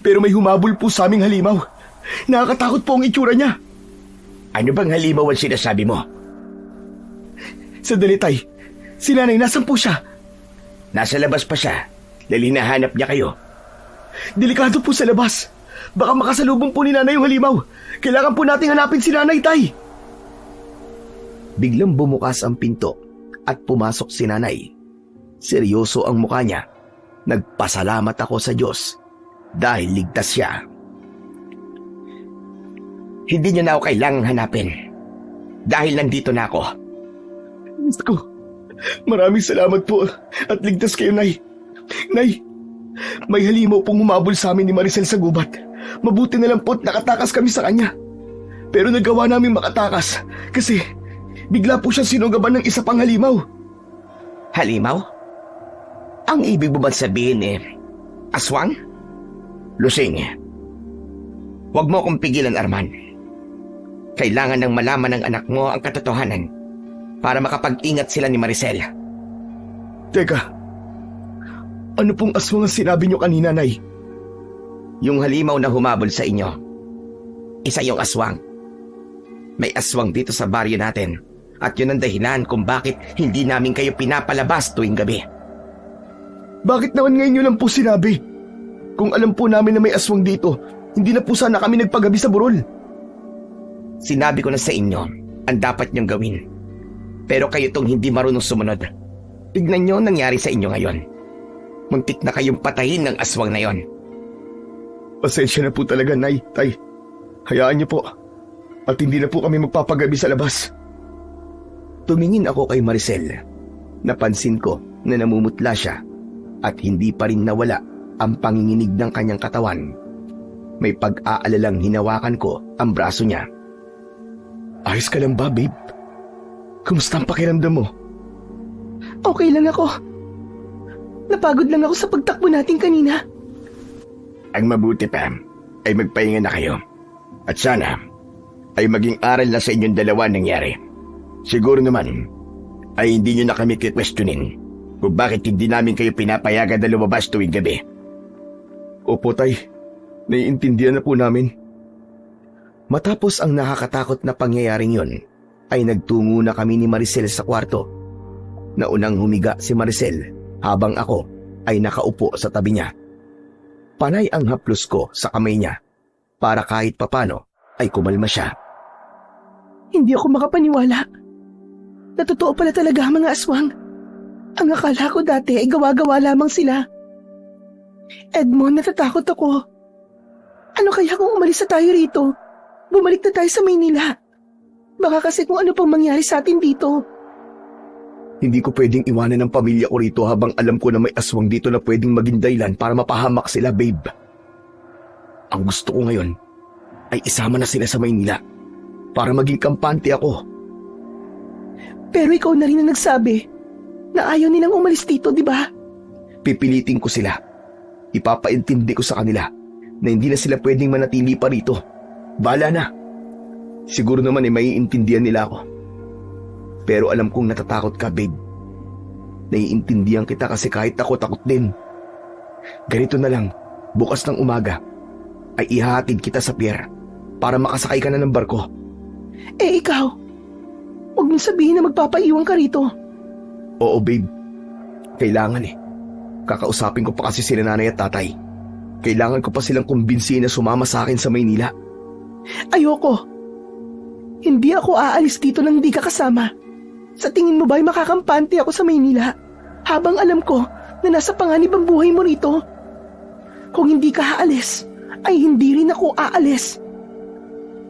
Pero may humabol po sa aming halimaw. Nakakatakot po ang itsura niya. Ano bang halimaw ang sinasabi mo? Sandali, tay. Si nanay, nasan po siya? Nasa labas pa siya. Dahil hinahanap niya kayo. Delikado po sa labas. Baka makasalubong po ni nanay yung halimaw. Kailangan po nating hanapin si nanay, tay. Biglang bumukas ang pinto at pumasok si nanay. Seryoso ang mukha niya. Nagpasalamat ako sa Diyos dahil ligtas siya. Hindi niyo na ako kailangang hanapin. Dahil nandito na ako. Diyos ko, maraming salamat po at ligtas kayo, Nay. Nay, may halimaw pong humabol sa amin ni Maricel sa gubat. Mabuti na lang po't nakatakas kami sa kanya. Pero nagawa namin makatakas kasi bigla po siyang sinugaban ng isa pang halimaw. Halimaw? Ang ibig mo ba sabihin aswang? Lusing, huwag mo akong pigilan, Arman. Kailangan nang malaman ng anak mo ang katotohanan para makapag-ingat sila ni Maricel. Teka, ano pong aswang ang sinabi niyo kanina, Nay? Yung halimaw na humabol sa inyo, isa yung aswang. May aswang dito sa baryo natin at yun ang dahilan kung bakit hindi namin kayo pinapalabas tuwing gabi. Bakit naman ngayon nyo lang po sinabi? Kung alam po namin na may aswang dito, hindi na po sana kami nagpagabi sa burol. Sinabi ko na sa inyo ang dapat niyong gawin. Pero kayo tong hindi marunong sumunod. Tignan niyo ang nangyari sa inyo ngayon. Muntik na kayong patayin ng aswang na yon. Pasensya na po talaga, Nay, Tay. Hayaan niyo po. At hindi na po kami magpapagabi sa labas. Tumingin ako kay Maricel. Napansin ko na namumutla siya at hindi pa rin nawala ang panginginig ng kanyang katawan. May pag-aalalang hinawakan ko ang braso niya. Ayos ka lang ba, babe? Kumusta ang pakiramdam mo? Okay lang ako. Napagod lang ako sa pagtakbo natin kanina. Ang mabuti pa ay magpahinga na kayo. At sana ay maging aral na sa inyong dalawa nangyari. Siguro naman ay hindi nyo na kami kikwestiyonin kung bakit hindi namin kayo pinapayagan na lumabas tuwing gabi. Opo, Tay. Naiintindihan na po namin. Matapos ang nakakatakot na pangyayaring yun, ay nagtungo na kami ni Maricel sa kwarto. Naunang humiga si Maricel habang ako ay nakaupo sa tabi niya. Panay ang haplos ko sa kamay niya para kahit papano ay kumalma siya. Hindi ako makapaniwala. Na totoo pala talaga ang mga aswang. Ang akala ko dati ay gawa-gawa lamang sila. Edmond, natatakot ako. Ano kaya kung umalis na tayo rito? Bumalik na tayo sa Maynila. Baka kasi kung ano pang mangyari sa atin dito. Hindi ko pwedeng iwanan ang pamilya ko rito habang alam ko na may aswang dito na pwedeng maging dahilan para mapahamak sila, babe. Ang gusto ko ngayon ay isama na sila sa Maynila para maging kampante ako. Pero ikaw na rin ang nagsabi na ayaw nilang umalis dito, di ba? Pipilitin ko sila. Ipapaintindi ko sa kanila na hindi na sila pwedeng manatili pa rito. Bahala na. Siguro naman ay maiintindihan nila ako. Pero alam kong natatakot ka, babe. Naiintindihan kita kasi kahit ako takot din. Ganito na lang, bukas ng umaga ay ihahatid kita sa pier para makasakay ka na ng barko. Eh ikaw, huwag mong sabihin na magpapaiwan ka rito. Oo, babe. Kailangan eh. Kakausapin ko pa kasi sila nanay at tatay. Kailangan ko pa silang kumbinsihin na sumama sa akin sa Maynila. Ayoko. Hindi ako aalis dito nang di ka kasama. Sa tingin mo ba'y makakampante ako sa Maynila habang alam ko na nasa panganib ang buhay mo rito? Kung hindi ka aalis, ay hindi rin ako aalis.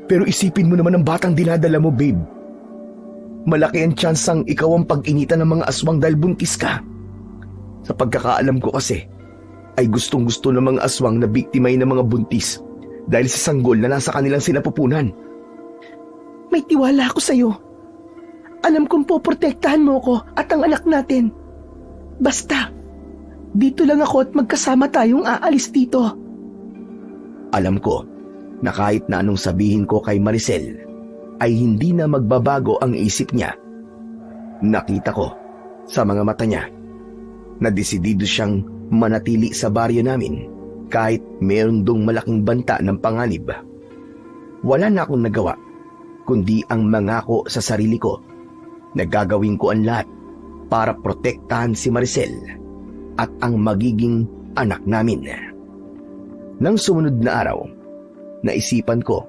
Pero isipin mo naman ang batang dinadala mo, babe. Malaki ang tsansang ikaw ang pag-initan ng mga aswang dahil buntis ka. Sa pagkakaalam ko kasi, ay gustong-gusto ng mga aswang na biktimay ng mga buntis dahil sa sanggol na nasa kanilang sinapupunan. May tiwala ako sa'yo. Alam kong poprotektahan mo ko at ang anak natin. Basta, dito lang ako at magkasama tayong aalis dito. Alam ko na kahit na anong sabihin ko kay Maricel, ay hindi na magbabago ang isip niya. Nakita ko sa mga mata niya na desidido siyang manatili sa baryo namin kahit meron dong malaking banta ng panganib. Wala na akong nagawa kundi ang mangako sa sarili ko na gagawin ko ang lahat para protektahan si Maricel at ang magiging anak namin. Nang sumunod na araw, naisipan ko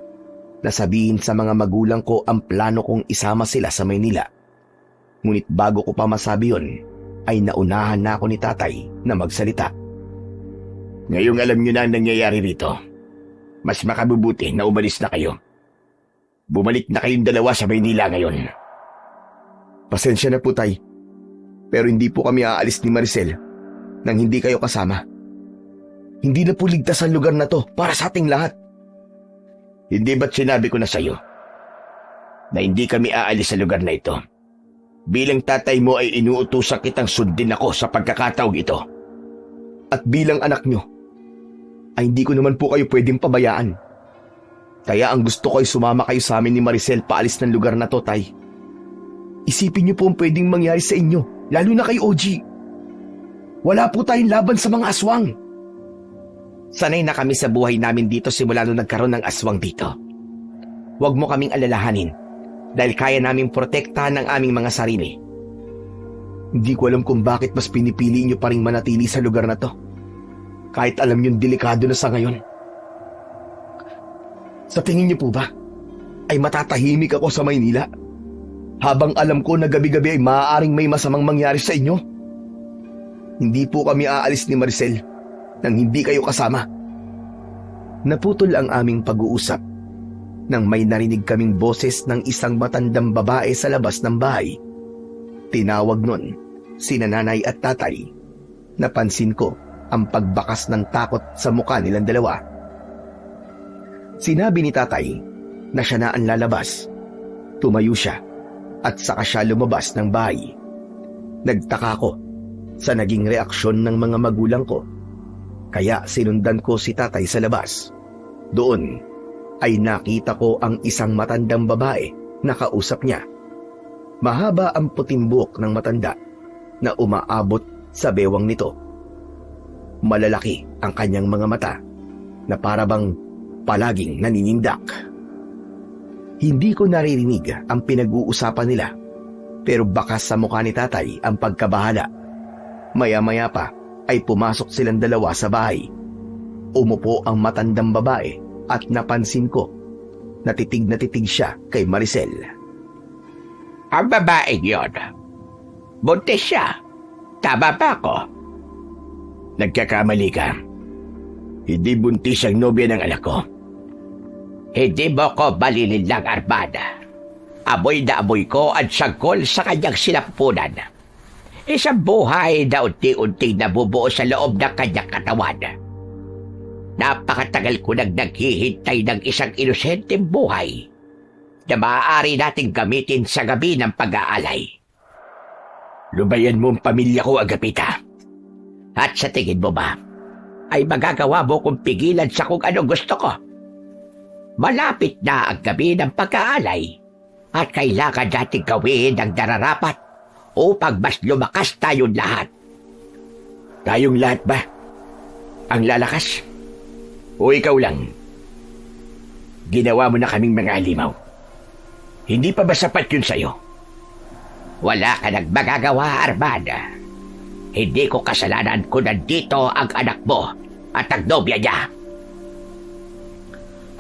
na sabihin sa mga magulang ko ang plano kong isama sila sa Maynila. Ngunit bago ko pa masabi yun, ay naunahan na ako ni tatay na magsalita. Ngayong alam nyo na ang nangyayari rito, mas makabubuti na umalis na kayo. Bumalik na kayong dalawa sa Maynila ngayon. Pasensya na po, tay. Pero hindi po kami aalis ni Maricel nang hindi kayo kasama. Hindi na po ligtas ang lugar na to para sa ating lahat. Hindi ba't sinabi ko na sa'yo na hindi kami aalis sa lugar na ito? Bilang tatay mo ay inuutusan kitang sundin ako sa pagkakataong ito. At bilang anak nyo, ay hindi ko naman po kayo pwedeng pabayaan. Kaya ang gusto ko ay sumama kayo sa amin ni Maricel paalis ng lugar na to, tay. Isipin niyo po ang pwedeng mangyari sa inyo, lalo na kay OG. Wala po tayong laban sa mga aswang. Sanay na kami sa buhay namin dito simula nung nagkaroon ng aswang dito. Huwag mo kaming alalahanin dahil kaya naming protektahan ang aming mga sarili. Hindi ko alam kung bakit mas pinipili niyo pa rin manatili sa lugar na to. Kahit alam niyong delikado na sa ngayon. Sa tingin niyo po ba ay matatahimik ako sa Maynila habang alam ko na gabi-gabi ay maaaring may masamang mangyari sa inyo? Hindi po kami aalis ni Maricel nang hindi kayo kasama. Naputol ang aming pag-uusap nang may narinig kaming boses ng isang matandang babae sa labas ng bahay. Tinawag nun sina nanay at tatay. Napansin ko ang pagbakas ng takot sa mukha nilang dalawa. Sinabi ni tatay na siya na ang lalabas. Tumayo siya at saka siya lumabas ng bahay. Nagtaka ko sa naging reaksyon ng mga magulang ko. Kaya sinundan ko si tatay sa labas. Doon ay nakita ko ang isang matandang babae na kausap niya. Mahaba ang puting buhok ng matanda na umaabot sa bewang nito. Malalaki ang kanyang mga mata na parabang palaging naninindak. Hindi ko naririnig ang pinag-uusapan nila pero bakas sa mukha ni tatay ang pagkabahala. Maya-maya pa ay pumasok silang dalawa sa bahay. Umupo ang matandang babae at napansin ko na titig siya kay Maricel. Ang babae yun, buntis siya. Tama ba ako? Nagkakamali ka. Hindi buntis ang nobya ng anak ko. Hindi mo ko balililang, Armada. Amoy na amoy ko ang sagol sa kanyang sinapunan. Isang buhay na unti-unti nabubuo sa loob ng kanyang katawan. Napakatagal ko nang naghihintay ng isang inosenteng buhay na maaari nating gamitin sa gabi ng pag-aalay. Lubayan mo ang pamilya ko, Agapita. At sa tingin mo ba, ay magagawa mo kong pigilan sa kung anong gusto ko? Malapit na ang gabi ng pag-aalay at kailangan nating gawin ang nararapat upang mas lumakas tayong lahat. Tayong lahat ba? Ang lalakas? O ikaw lang? Ginawa mo na kaming mga alimaw. Hindi pa ba sapat yun sa'yo? Wala ka nang magagawa, Armada. Hindi ko kasalanan kung nandito ang anak mo at ang nobya niya.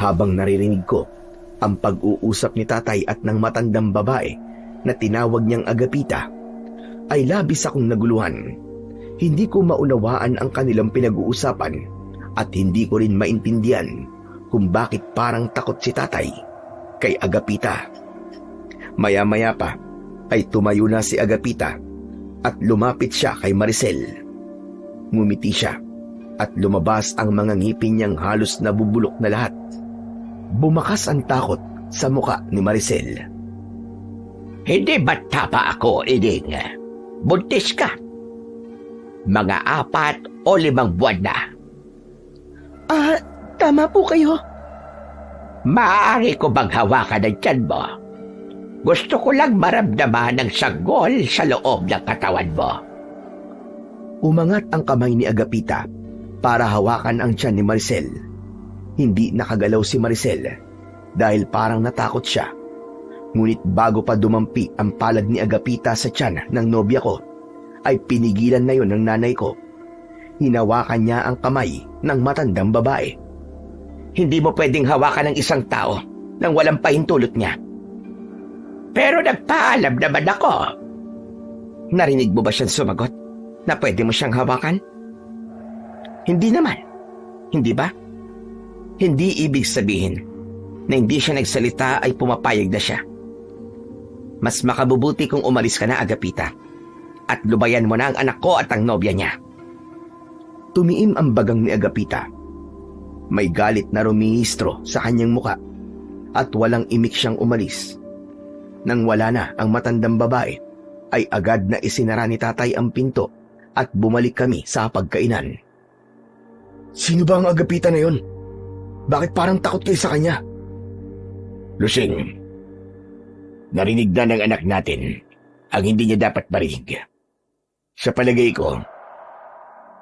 Habang naririnig ko ang pag-uusap ni tatay at ng matandang babae na tinawag niyang Agapita, ay labis akong naguluhan. Hindi ko maunawaan ang kanilang pinag-uusapan at hindi ko rin maintindihan kung bakit parang takot si tatay kay Agapita. Maya-maya pa ay tumayo na si Agapita at lumapit siya kay Maricel. Ngumiti siya at lumabas ang mga ngipin niyang halos nabubulok na lahat. Bumakas ang takot sa muka ni Maricel. Hindi ba't tapa ako, Iding? Buntis ka. Mga 4 o 5 buwan na. Tama po kayo. Maaari ko bang hawakan ang tiyan mo? Gusto ko lang maramdaman ng sagol sa loob ng katawan mo. Umangat ang kamay ni Agapita para hawakan ang tiyan ni Maricel. Hindi nakagalaw si Maricel dahil parang natakot siya. Ngunit bago pa dumampi ang palad ni Agapita sa tiyan ng nobya ko, ay pinigilan na yon ng nanay ko. Hinawakan niya ang kamay ng matandang babae. Hindi mo pwedeng hawakan ng isang tao nang walang pahintulot niya. Pero nagpaalam naman ako. Narinig mo ba siyang sumagot na pwede mo siyang hawakan? Hindi naman. Hindi ba? Hindi ibig sabihin na hindi siya nagsalita ay pumapayag na siya. Mas makabubuti kung umalis ka na, Agapita, at lubayan mo na ang anak ko at ang nobya niya. Tumiim ang bagang ni Agapita. May galit na rumihistro sa kanyang muka at walang imik siyang umalis. Nang wala na ang matandang babae, ay agad na isinara ni tatay ang pinto at bumalik kami sa pagkainan. Sino ba ang Agapita na yon? Bakit parang takot kayo sa kanya? Lusing, narinig na ng anak natin ang hindi niya dapat marinig. Sa palagay ko,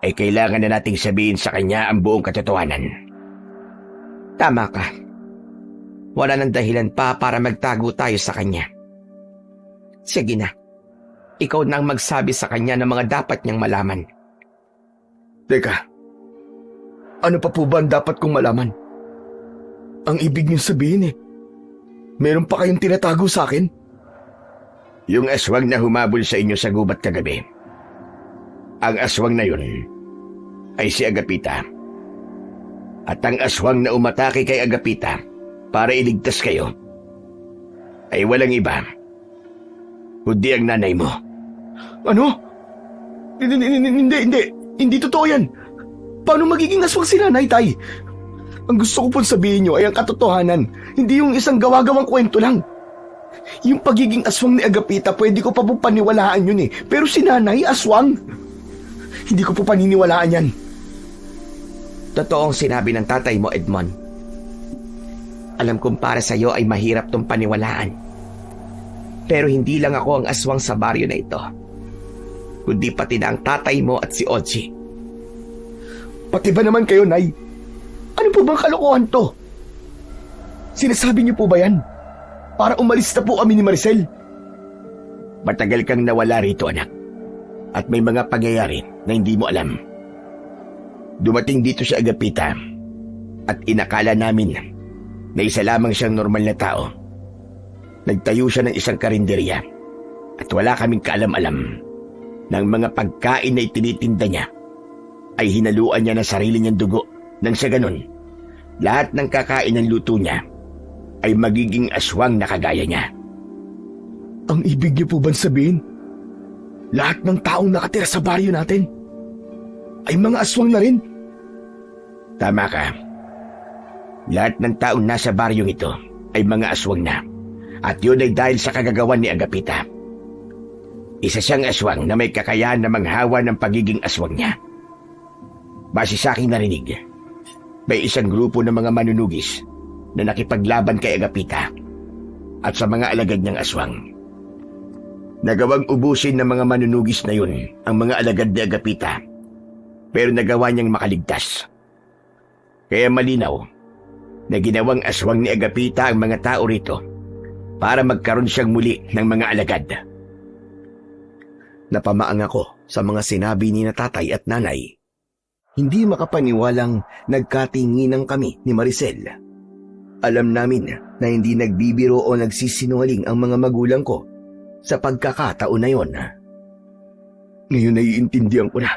ay kailangan na nating sabihin sa kanya ang buong katotohanan. Tama ka. Wala nang dahilan pa para magtago tayo sa kanya. Sige na, ikaw nang magsabi sa kanya ng mga dapat niyang malaman. Teka, ano pa po ba ang dapat kong malaman? Ang ibig niyong sabihin meron pa kayong tinatago sa akin? Yung aswang na humabol sa inyo sa gubat kagabi. Ang aswang na yun ay si Agapita. At ang aswang na umatake kay Agapita para iligtas kayo ay walang iba kundi ang nanay mo. Ano? Hindi totoo yan. Paano magiging aswang si nanay, tay? Ang gusto ko pong sabihin nyo ay ang katotohanan, hindi yung isang gawa-gawang kwento lang. Yung pagiging aswang ni Agapita, pwede ko pa po paniwalaan yun pero si nanay, aswang. Hindi ko po paniniwalaan yan. Totoong sinabi ng tatay mo, Edmond. Alam kong para sa iyo ay mahirap tong paniwalaan. Pero hindi lang ako ang aswang sa baryo na ito, kundi pati na ang tatay mo at si Ochi. Pati ba naman kayo, Nay? Ano po bang kalokohan to? Sinasabi niyo po ba yan? Para umalis na po kami ni Maricel? Matagal kang nawala rito, anak. At may mga pangyayari na hindi mo alam. Dumating dito si Agapita at inakala namin na isa lamang siyang normal na tao. Nagtayo siya ng isang karinderya at wala kaming kaalam-alam ng mga pagkain na itinitinda niya ay hinaluan niya ng sarili niyang dugo nang sa ganun, lahat ng kakain ng luto niya ay magiging aswang na kagaya niya. Ang ibig niyo po bang sabihin, lahat ng taong nakatira sa baryo natin ay mga aswang na rin? Tama ka. Lahat ng taong nasa baryong ito ay mga aswang na, at yun ay dahil sa kagagawan ni Agapita. Isa siyang aswang na may kakayahan na manghawa ng pagiging aswang niya. Base sa aking narinig, may isang grupo ng mga manunugis na nakipaglaban kay Agapita at sa mga alagad niyang aswang. Nagawang ubusin ng mga manunugis na yun ang mga alagad ni Agapita, pero nagawa niyang makaligtas. Kaya malinaw na ginawang aswang ni Agapita ang mga tao rito para magkaroon siyang muli ng mga alagad. Napamaang ako sa mga sinabi ni na tatay at nanay. Hindi makapaniwalang nagkatinginan kami ni Maricel. Alam namin na hindi nagbibiro o nagsisinungaling ang mga magulang ko sa pagkakataon na yon. Ngayon naiintindihan ko na.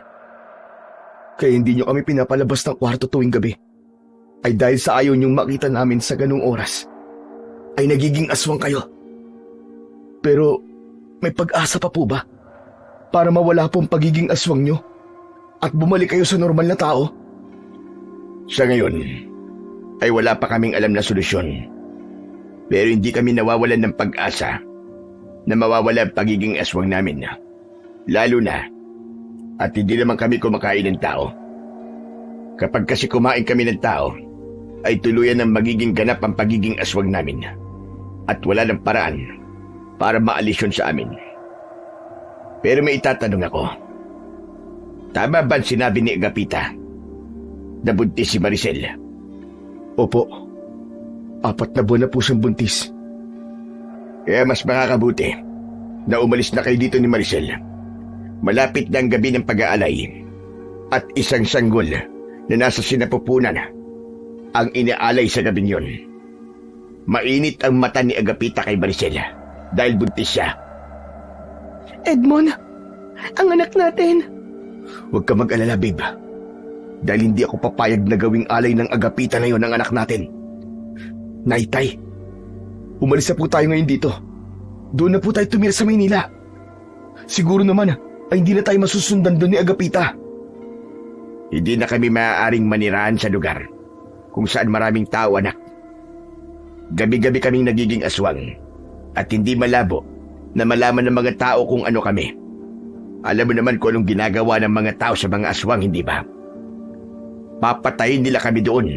Kaya hindi nyo kami pinapalabas ng kwarto tuwing gabi ay dahil sa ayaw nyong makita namin sa ganung oras ay nagiging aswang kayo. Pero may pag-asa pa po ba para mawala pong pagiging aswang nyo at bumalik kayo sa normal na tao? Sa ngayon ay wala pa kaming alam na solusyon. Pero hindi kami nawawalan ng pag-asa na mawawala ang pagiging aswang namin. Lalo na at hindi naman kami kumakain ng tao. Kapag kasi kumain kami ng tao, ay tuluyan ng magiging ganap ang pagiging aswang namin. At wala ng paraan para maalis yun sa amin. Pero may itatanong ako. Tama ba sinabi ni Agapita na buntis si Maricel? Opo. 4 na buwan na po siyang buntis. Kaya mas makakabuti na umalis na kayo dito ni Maricel. Malapit na ang gabi ng pag-aalay at isang sanggol na nasa sinapupunan ang inaalay sa gabing yon. Mainit ang mata ni Agapita kay Maricel dahil buntis siya. Edmond, ang anak natin. Huwag ka mag-alala, babe. Dahil hindi ako papayag na gawing alay ng Agapita na yon ang anak natin. Naitay, umalis na po tayo ngayon dito. Doon na po tayo tumira sa Maynila. Siguro naman ay hindi na tayo masusundan doon ni Agapita. Hindi na kami maaaring manirahan sa lugar kung saan maraming tao, anak. Gabi-gabi kaming nagiging aswang at hindi malabo na malaman ng mga tao kung ano kami. Alam mo naman kung anong ginagawa ng mga tao sa mga aswang, hindi ba? Papatayin nila kami doon.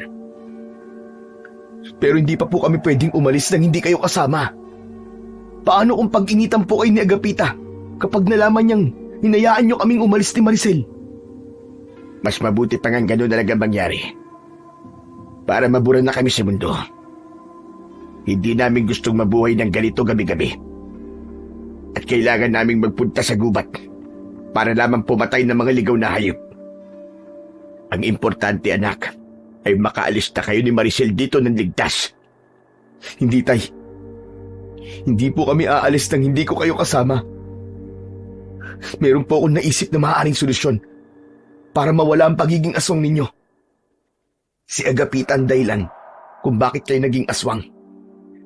Pero hindi pa po kami pwedeng umalis nang hindi kayo kasama. Paano kung pag-initan po kayo ni Agapita kapag nalaman niyang hinayaan niyo kaming umalis ni Maricel? Mas mabuti pa nga gano'n talaga mangyari. Para mabura na kami sa mundo. Hindi namin gustong mabuhay ng ganito gabi-gabi. At kailangan naming magpunta sa gubat para lamang pumatay ng mga ligaw na hayop. Ang importante, anak, ay makaalis na kayo ni Maricel dito ng ligtas. Hindi, tay. Hindi po kami aalis nang hindi ko kayo kasama. Meron po akong naisip na maaaring solusyon para mawala ang pagiging aswang ninyo. Si Agapita ang dahilan kung bakit kayo naging aswang.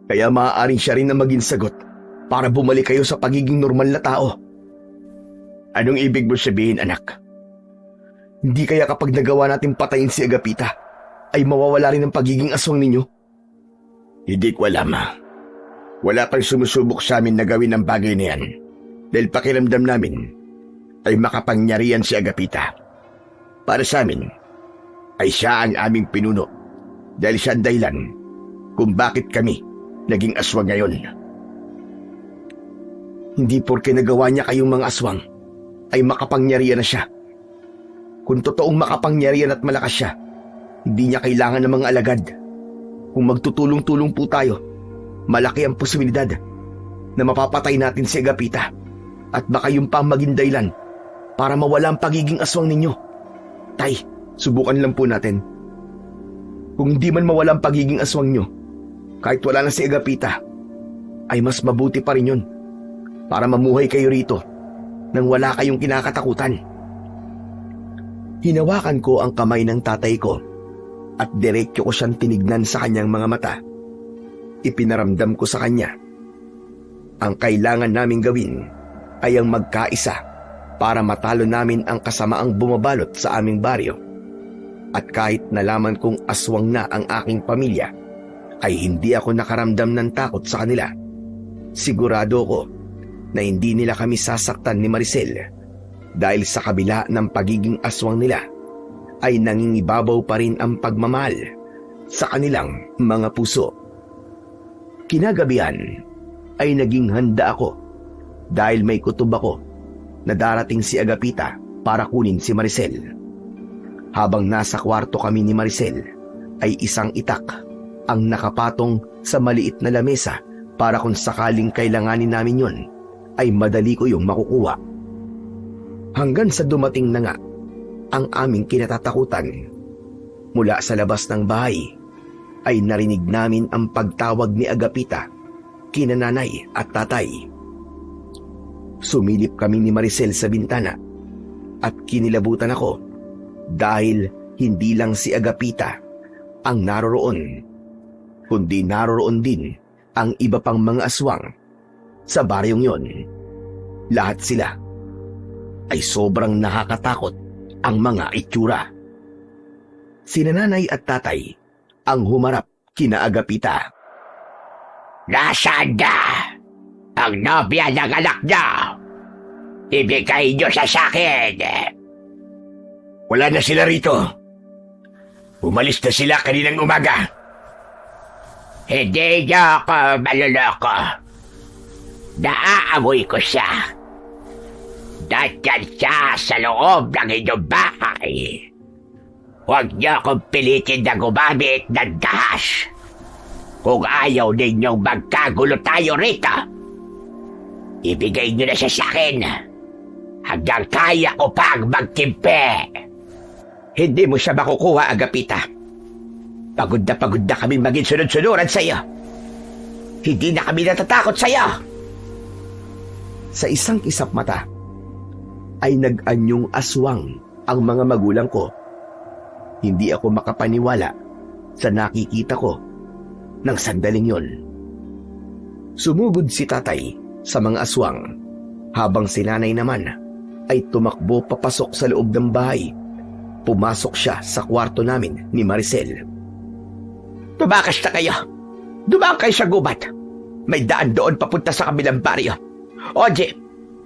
Kaya maaaring siya rin na maging sagot para bumalik kayo sa pagiging normal na tao. Anong ibig mo sabihin, anak? Hindi kaya kapag nagawa natin patayin si Agapita, ay mawawala rin ang pagiging aswang ninyo? Hindi ko alam. Wala pang sumusubok sa amin na gawin ang bagay na yan. Dahil pakiramdam namin ay makapangyarihan si Agapita. Para sa amin, ay siya ang aming pinuno. Dahil siya ang dahilan kung bakit kami naging aswang ngayon. Hindi porke nagawa niya kayong mga aswang, ay makapangyarihan na siya. Kung totoong makapangyarihan at malakas siya, hindi niya kailangan ng mga alagad. Kung magtutulong-tulong po tayo, malaki ang posibilidad na mapapatay natin si Agapita at baka yung pa maging dahilan para mawala ang pagiging aswang ninyo. Tay, subukan lang po natin. Kung hindi man mawala ang pagiging aswang nyo, kahit wala na si Agapita, ay mas mabuti pa rin yun para mamuhay kayo rito nang wala kayong kinakatakutan. Hinawakan ko ang kamay ng tatay ko at diretso ko siyang tinignan sa kanyang mga mata. Ipinaramdam ko sa kanya. Ang kailangan naming gawin ay ang magkaisa para matalo namin ang kasamaang bumabalot sa aming baryo. At kahit nalaman kong aswang na ang aking pamilya, ay hindi ako nakaramdam ng takot sa kanila. Sigurado ko na hindi nila kami sasaktan ni Maricel dahil sa kabila ng pagiging aswang nila ay nangingibabaw pa rin ang pagmamahal sa kanilang mga puso. Kinagabihan ay naging handa ako dahil may kutob ako na darating si Agapita para kunin si Maricel. Habang nasa kwarto kami ni Maricel ay isang itak ang nakapatong sa maliit na lamesa para kung sakaling kailanganin namin yon ay madali ko yung makukuha. Hanggang sa dumating na nga ang aming kinatatakutan. Mula sa labas ng bahay ay narinig namin ang pagtawag ni Agapita kina nanay at tatay. Sumilip kami ni Maricel sa bintana at kinilabutan ako dahil hindi lang si Agapita ang naroroon, kundi naroroon din ang iba pang mga aswang sa baryong yon. Lahat sila ay sobrang nakakatakot ang mga itsura. Sina nanay at tatay ang humarap kina Agapita. Nasaan na ang nobya ng anak niyo? Ibigay niyo siya sa akin. Wala na sila rito. Umalis na sila kaninang umaga. Hindi niyo ako maluloko. Naaamoy ko siya. Nandyan siya sa loob ng inyong bahay. Huwag niyo akong pilitin na gumamit ng dahas. Kung ayaw ninyong magkagulo tayo rito, ibigay niyo na siya sa akin hanggang kaya ko pang magtimpe. Hindi mo siya makukuha, Agapita. Pagod na kami maging sunod-sunuran sa iyo. Hindi na kami natatakot sa iyo. Sa isang kisap mata ay nag-anyong aswang ang mga magulang ko. Hindi ako makapaniwala sa nakikita ko ng sandaling yon. Sumugod si tatay sa mga aswang habang si nanay naman ay tumakbo papasok sa loob ng bahay. Pumasok siya sa kwarto namin ni Maricel. Tumakas na kayo. Dumaan kayo sa gubat. May daan doon papunta sa kabilang baryo. Oje,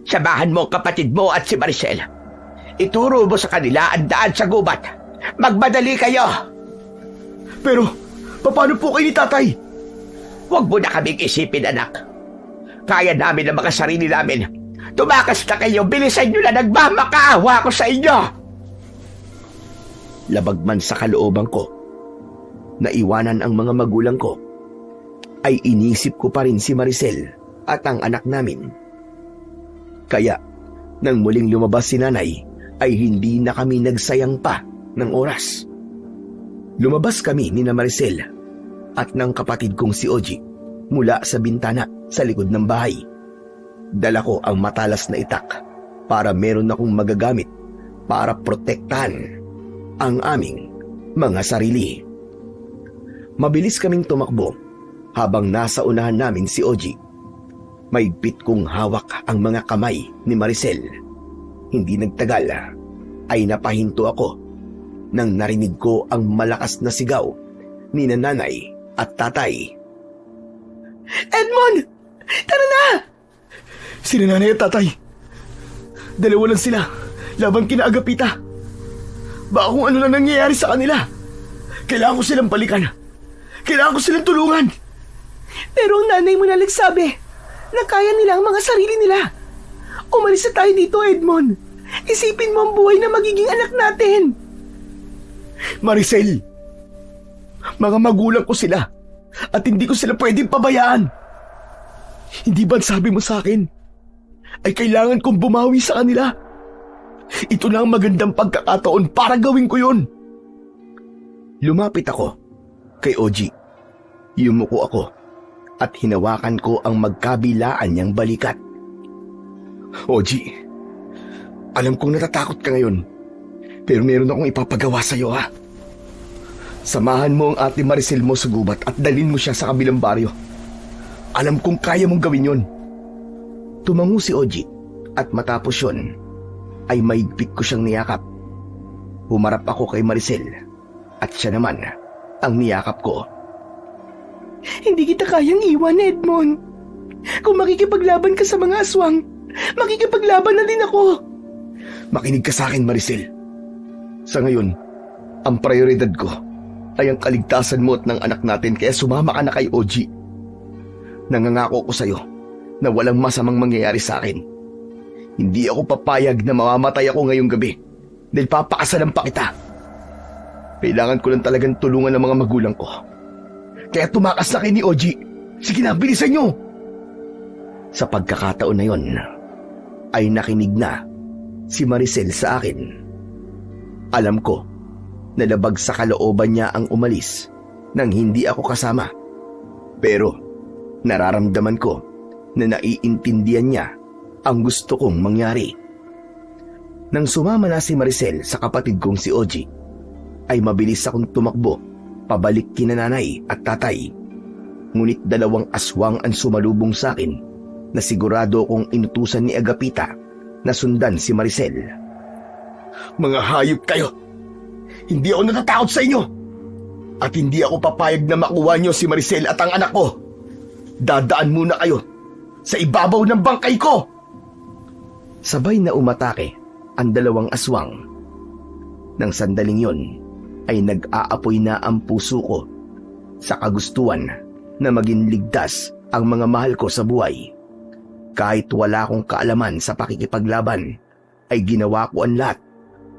samahan mo ang kapatid mo at si Maricel. Ituro mo sa kanila ang daan sa gubat. Magmadali kayo. Pero, paano po kayo ni tatay? Huwag mo na kaming isipin, anak. Kaya namin ang mga sarili namin. Tumakas na kayo. Bilisan nyo na, nagmamakaawa ko sa inyo. Labag man sa kalooban ko, naiwanan ang mga magulang ko, ay inisip ko pa rin si Maricel at ang anak namin. Kaya, nang muling lumabas si nanay, ay hindi na kami nagsayang pa ng oras. Lumabas kami ni Maricel at ng kapatid kong si Oji mula sa bintana sa likod ng bahay. Dala ko ang matalas na itak para meron akong magagamit para protektahan ang aming mga sarili. Mabilis kaming tumakbo habang nasa unahan namin si Oji. Maigpit kong hawak ang mga kamay ni Maricel. Hindi nagtagal ay napahinto ako nang narinig ko ang malakas na sigaw ni nanay at tatay. Edmond! Tara na! Sina nanay at tatay. Dalawa lang sila laban kina Agapita. Baka kung ano na nangyayari sa kanila. Kailangan ko silang balikan. Kailangan ko silang tulungan. Pero ang nanay mo na nagsabi na kaya nila ang mga sarili nila. Umalis na tayo dito, Edmond. Isipin mo ang buhay na magiging anak natin. Maricel, mga magulang ko sila at hindi ko sila pwedeng pabayaan. Hindi ba sabi mo sa akin ay kailangan kong bumawi sa kanila? Ito na ang magandang pagkakataon para gawin ko yun. Lumapit ako kay Oji. Yumuko ako at hinawakan ko ang magkabilaan niyang balikat. Oji, Alam kong natatakot ka ngayon, pero meron akong ipapagawa sa'yo, ha? Samahan mo ang ate Maricel mo sa gubat at dalhin mo siya sa kabilang baryo. Alam kong kaya mong gawin yon. Tumango si Oji at matapos yon ay maigpit ko siyang niyakap. Humarap ako kay Maricel at siya naman ang niyakap ko. Hindi kita kayang iwan, Edmond. Kung makikipaglaban ka sa mga aswang, makikipaglaban na din ako. Makinig ka sa akin, Maricel. Sa ngayon, ang prioridad ko ay ang kaligtasan mo at ng anak natin, kaya sumama ka na kay Oji. Nangangako ko sa'yo na walang masamang mangyayari sa akin. Hindi ako papayag na mamamatay ako ngayong gabi dahil papakasalan pa kita. Kailangan ko lang talagang tulungan ng mga magulang ko. Kaya tumakas na kayo ni Oji. Sige na, bilisan nyo! Sa pagkakataon na yon, ay nakinig na si Maricel sa akin. Alam ko na labag sa kalooban niya ang umalis nang hindi ako kasama. Pero nararamdaman ko na naiintindihan niya ang gusto kong mangyari. Nang sumama na si Maricel sa kapatid kong si Oji, ay mabilis akong tumakbo pabalik kina nanay at tatay. Ngunit 2 aswang ang sumalubong sa akin na sigurado kong inutusan ni Agapita na sundan si Maricel. Mga hayop kayo! Hindi ako natatakot sa inyo! At hindi ako papayag na makuha niyo si Maricel at ang anak ko. Dadaan muna kayo sa ibabaw ng bangkay ko! Sabay na umatake ang 2 aswang. Nang sandaling yon, ay nag-aapoy na ang puso ko sa kagustuhan na maging ligtas ang mga mahal ko sa buhay. Kahit wala akong kaalaman sa pakikipaglaban, ay ginawa ko ang lahat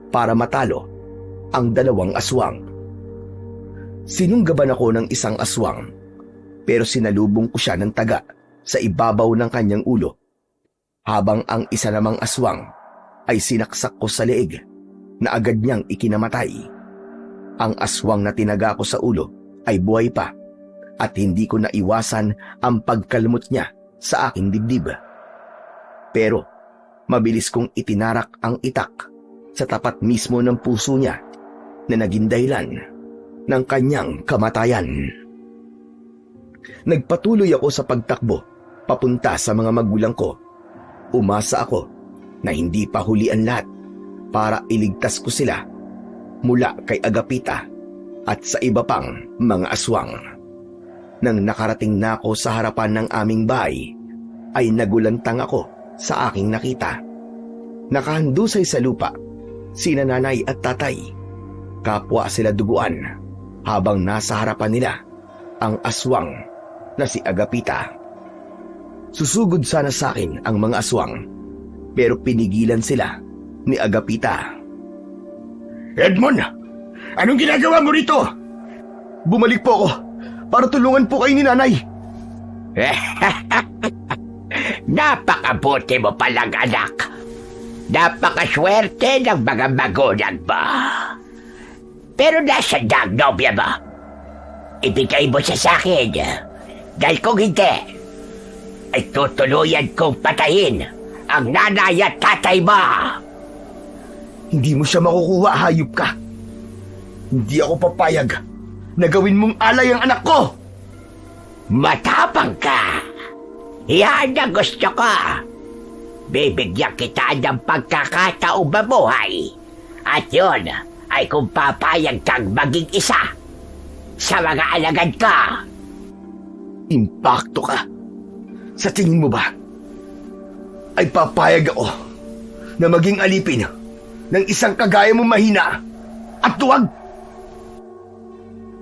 para matalo ang 2 aswang. Sinunggaban ako ng 1 aswang, pero sinalubong ko siya ng taga sa ibabaw ng kanyang ulo, habang ang isa namang aswang ay sinaksak ko sa leeg na agad niyang ikinamatay. Ang aswang na tinaga ko sa ulo ay buhay pa at hindi ko naiwasan ang pagkalmot niya sa aking dibdib. Pero mabilis kong itinarak ang itak sa tapat mismo ng puso niya na naging dahilan ng kanyang kamatayan. Nagpatuloy ako sa pagtakbo papunta sa mga magulang ko. Umasa ako na hindi pa huli ang lahat para iligtas ko sila mula kay Agapita at sa iba pang mga aswang. Nang nakarating na ako sa harapan ng aming bahay, ay nagulantang ako sa aking nakita. Nakahandusay sa lupa sina nanay at tatay. Kapwa sila duguan habang nasa harapan nila ang aswang na si Agapita. Susugod sana sa akin ang mga aswang, pero pinigilan sila ni Agapita. Edmond! Anong ginagawa mo rito? Bumalik po ako para tulungan po kayo ni nanay. Napakabuti mo palang anak. Napakaswerte ng mga magulang mo. Pero nasa ang nobya mo? Ibigay mo siya sa akin. Dahil kung hindi, ay tutuluyan kong patayin ang nanay at tatay mo. Hindi mo siya makukuha, hayop ka. Hindi ako papayag na gawin mong alay ang anak ko. Matapang ka. Yan ang gusto ko. Bibigyan kita ng pagkakataong mabuhay. At yun ay kung papayag kang maging isa sa mga alagad ka. Impakto ka. Sa tingin mo ba ay papayag ako na maging alipin ng isang kagaya mong mahina at tuwag?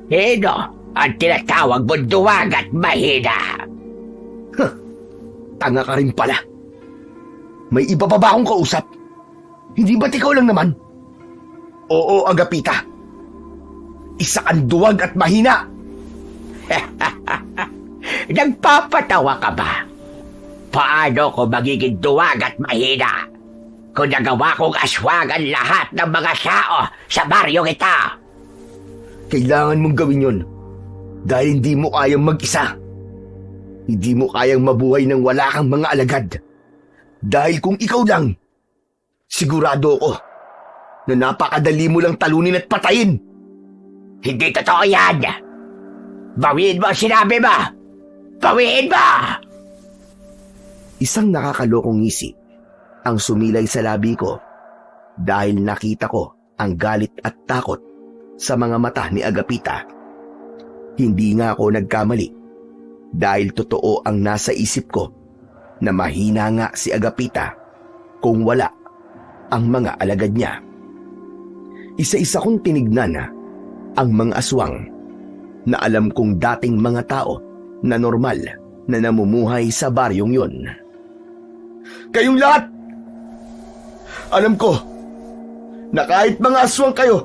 Sino ang tinatawag mo duwag at mahina? Tanga ka rin pala. May iba pa ba akong kausap? Hindi ba't ikaw lang naman? Oo, Agapita. Isa kang duwag at mahina. Nagpapatawa ka ba? Paano ko magiging duwag at mahina kung nagawa kong aswagan lahat ng mga tao sa baryong ito? Kailangan mong gawin yon dahil hindi mo kayang mag-isa. Hindi mo kayang mabuhay nang wala kang mga alagad. Dahil kung ikaw lang, Sigurado ako na napakadali mo lang talunin at patayin. Hindi totoo yan. Bawiin mo ang sinabi mo. Bawiin mo! Isang nakakalokong ngisi ang sumilay sa labi ko dahil nakita ko ang galit at takot sa mga mata ni Agapita. Hindi nga ako nagkamali dahil totoo ang nasa isip ko na mahina nga si Agapita kung wala ang mga alagad niya. Isa-isa kong tinignan ang mga aswang na alam kong dating mga tao na normal na namumuhay sa baryong yon. Kayong lahat! Alam ko na kahit mga aswang kayo,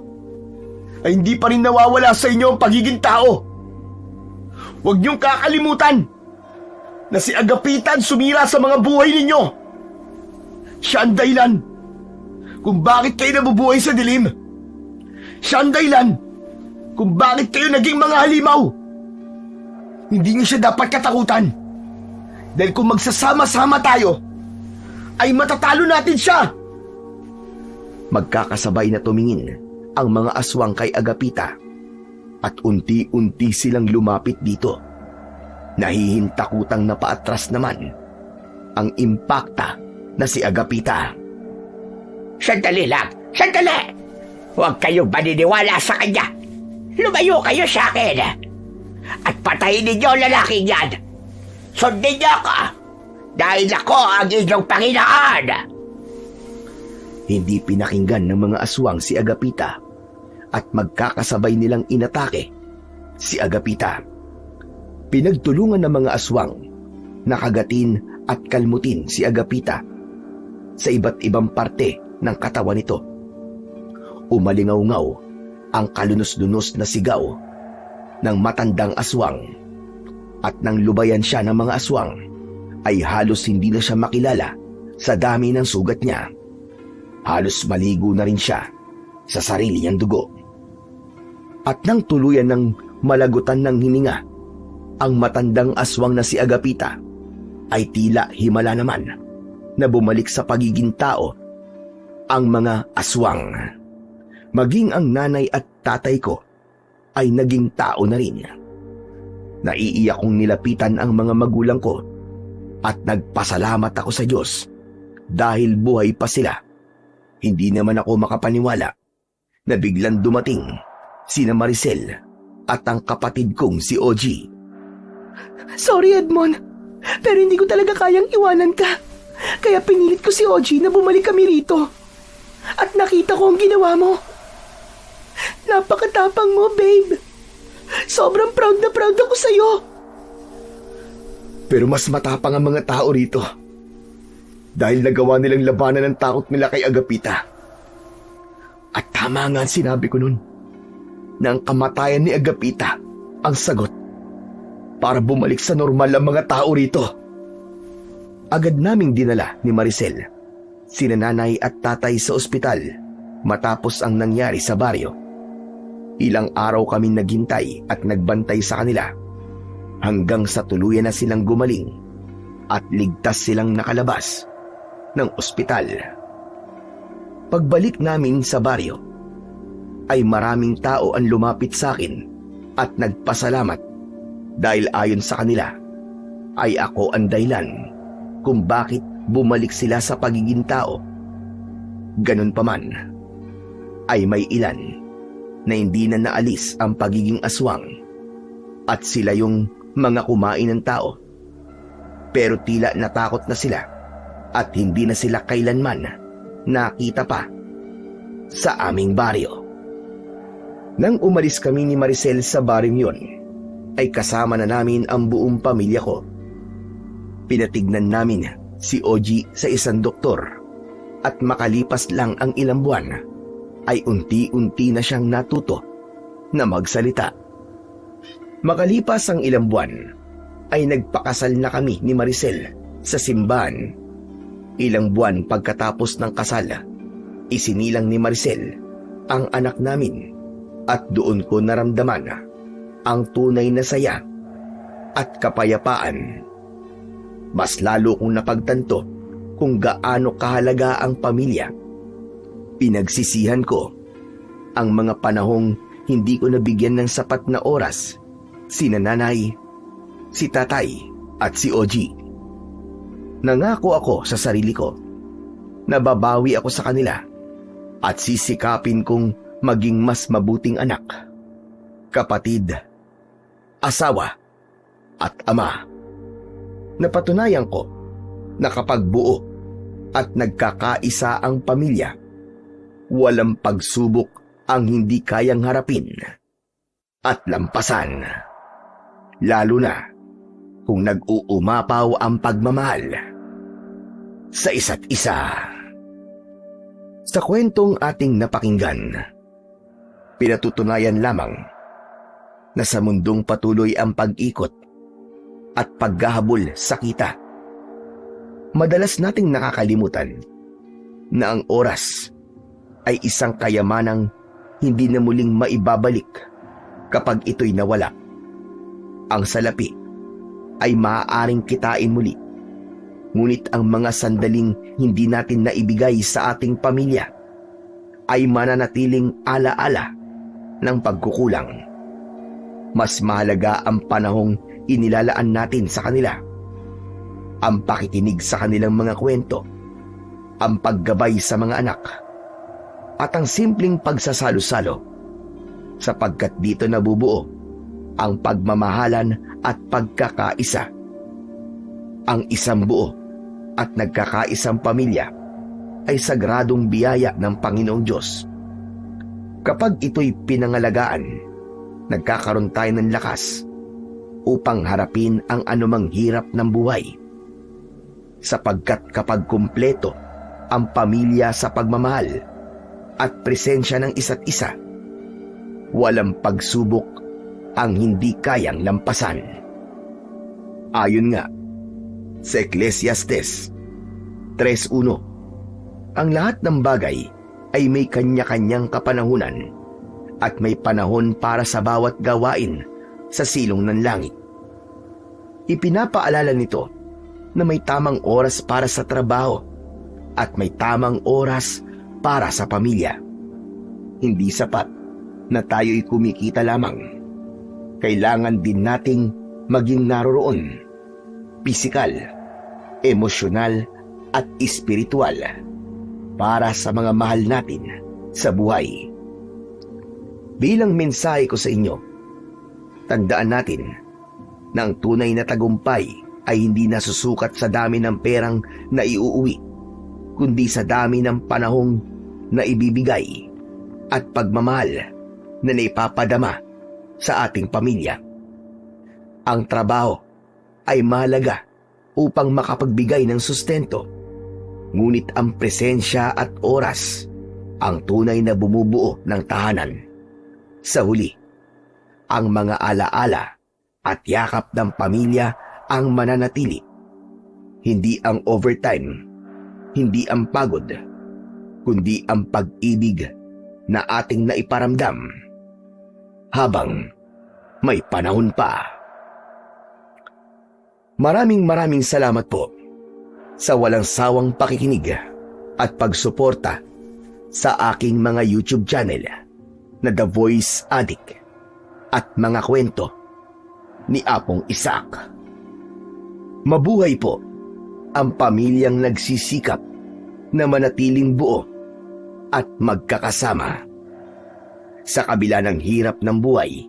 ay hindi pa rin nawawala sa inyo ang pagiging tao. Huwag niyong kakalimutan na si Agapita ang sumira sa mga buhay ninyo. Siya ang dahilan kung bakit kayo nabubuhay sa dilim. Siya ang dahilan kung bakit kayo naging mga halimaw. Hindi niyo siya dapat katakutan. Dahil kung magsasama-sama tayo, ay matatalo natin siya. Magkakasabay na tumingin ang mga aswang kay Agapita at unti-unti silang lumapit dito. Nahihintakutang napaatras naman ang impakta na si Agapita. Sandali lang! Sandali! Huwag kayong maniniwala sa kanya. Lumayo kayo sa akin. At patayin ninyo ang lalaking yan. Sundin niyo ako. Dahil ako ang inyong Panginoon. Hindi pinakinggan ng mga aswang si Agapita at magkakasabay nilang inatake si Agapita. Pinagtulungan ng mga aswang na kagatin at kalmutin si Agapita sa iba't ibang parte ng katawan nito. Umalingaw-ngaw ang kalunos-lunos na sigaw ng matandang aswang at nang lubayan siya ng mga aswang ay halos hindi na siya makilala sa dami ng sugat niya. Halos maligo na rin siya sa sarili niyang dugo. At nang tuluyan ng malagutan ng hininga ang matandang aswang na si Agapita, ay tila himala naman na bumalik sa pagiging tao ang mga aswang. Maging ang nanay at tatay ko ay naging tao na rin. Naiiyak kong nilapitan ang mga magulang ko at nagpasalamat ako sa Diyos dahil buhay pa sila. Hindi naman ako makapaniwala na biglang dumating sina Maricel at ang kapatid kong si OG. Sorry, Edmond. Pero hindi ko talaga kayang iwanan ka. Kaya pinilit ko si OG na bumalik kami rito. At nakita ko ang ginawa mo. Napakatapang mo, babe. Sobrang proud na proud ako sa'yo. Pero mas matapang ang mga tao rito dahil nagawa nilang labanan ng takot nila kay Agapita. At tama nga ang sinabi ko nun na ang kamatayan ni Agapita ang sagot para bumalik sa normal ang mga tao rito. Agad naming dinala ni Maricel sina nanay at tatay sa ospital matapos ang nangyari sa baryo. Ilang araw kaming naghintay at nagbantay sa kanila hanggang sa tuluyan na silang gumaling at ligtas silang nakalabas ng ospital. Pagbalik namin sa baryo, ay maraming tao ang lumapit sa akin at nagpasalamat dahil ayon sa kanila ay ako ang dahilan kung bakit bumalik sila sa pagiging tao. Ganun pa man, ay may ilan na hindi na naalis ang pagiging aswang at sila yung mga kumain ng tao. Pero tila natakot na sila at hindi na sila kailanman nakita pa sa aming baryo. Nang umalis kami ni Maricel sa baryong yon, ay kasama na namin ang buong pamilya ko. Pinatignan namin si OG sa isang doktor at makalipas lang ang ilang buwan, ay unti-unti na siyang natuto na magsalita. Makalipas ang ilang buwan, ay nagpakasal na kami ni Maricel sa simbahan. Ilang buwan pagkatapos ng kasal, isinilang ni Maricel ang anak namin at doon ko naramdaman ang tunay na saya at kapayapaan. Mas lalo kong napagtanto kung gaano kahalaga ang pamilya Pinagsisihan ko ang mga panahong hindi ko nabigyan ng sapat na oras sina nanay, si tatay at si Oji. Nangako ako sa sarili ko na babawi ako sa kanila at sisikapin kong maging mas mabuting anak, kapatid, asawa at ama. Napatunayan ko na kapag buo at nagkakaisa ang pamilya, walang pagsubok ang hindi kayang harapin at lampasan. Lalo na kung nag-uumapaw ang pagmamahal sa isa't isa. Sa kwentong ating napakinggan, pinatutunayan lamang na sa mundong patuloy ang pag-ikot at paghahabol sa kita, madalas nating nakakalimutan na ang oras ay isang kayamanang hindi na muling maibabalik kapag ito'y nawala. Ang salapi ay maaaring kitain muli, ngunit ang mga sandaling hindi natin naibigay sa ating pamilya ay mananatiling alaala ng pagkukulang. Mas mahalaga ang panahong inilalaan natin sa kanila, ang pakikinig sa kanilang mga kwento, ang paggabay sa mga anak, at ang simpleng pagsasalo-salo, sapagkat dito nabubuo ang pagmamahalan at pagkakaisa. Ang isang buo at nagkakaisang pamilya ay sagradong biyaya ng Panginoong Diyos. Kapag ito'y pinangalagaan, nagkakaroon tayo ng lakas upang harapin ang anumang hirap ng buhay. Sapagkat kapag kumpleto ang pamilya sa pagmamahal at presensya ng isa't isa, walang pagsubok ang hindi kayang lampasan. Ayon nga sa Ecclesiastes 3:1, ang lahat ng bagay ay may kanya-kanyang kapanahunan at may panahon para sa bawat gawain sa silong ng langit. Ipinapaalala nito na may tamang oras para sa trabaho at may tamang oras para sa pamilya. Hindi sapat na tayo'y kumikita lamang. Kailangan din nating maging naroroon, pisikal, emosyonal at espiritual para sa mga mahal natin sa buhay. Bilang mensahe ko sa inyo, tandaan natin na ang tunay na tagumpay ay hindi nasusukat sa dami ng perang na iuuwi, kundi sa dami ng panahong na ibibigay at pagmamahal na naipapadama sa ating pamilya. Ang trabaho ay mahalaga upang makapagbigay ng sustento, ngunit ang presensya at oras ang tunay na bumubuo ng tahanan. Sa huli, ang mga alaala at yakap ng pamilya ang mananatili. Hindi ang overtime, hindi ang pagod, kundi ang pag-ibig na ating naiparamdam habang may panahon pa. Maraming salamat po sa walang sawang pakikinig at pagsuporta sa aking mga YouTube channel na The Voice Addict at mga kwento ni Apong Isaac. Mabuhay po ang pamilyang nagsisikap na manatiling buo at magkakasama. Sa kabila ng hirap ng buhay,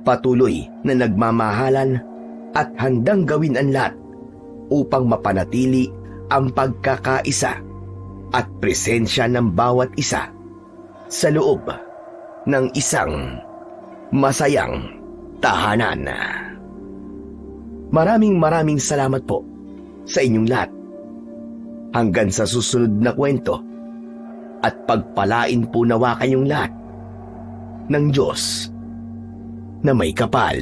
patuloy na nagmamahalan at handang gawin ang lahat upang mapanatili ang pagkakaisa at presensya ng bawat isa sa loob ng isang masayang tahanan. Maraming salamat po sa inyong lahat. Hanggang sa susunod na kwento, at pagpalain po nawa kayong lahat ng Diyos na may kapal.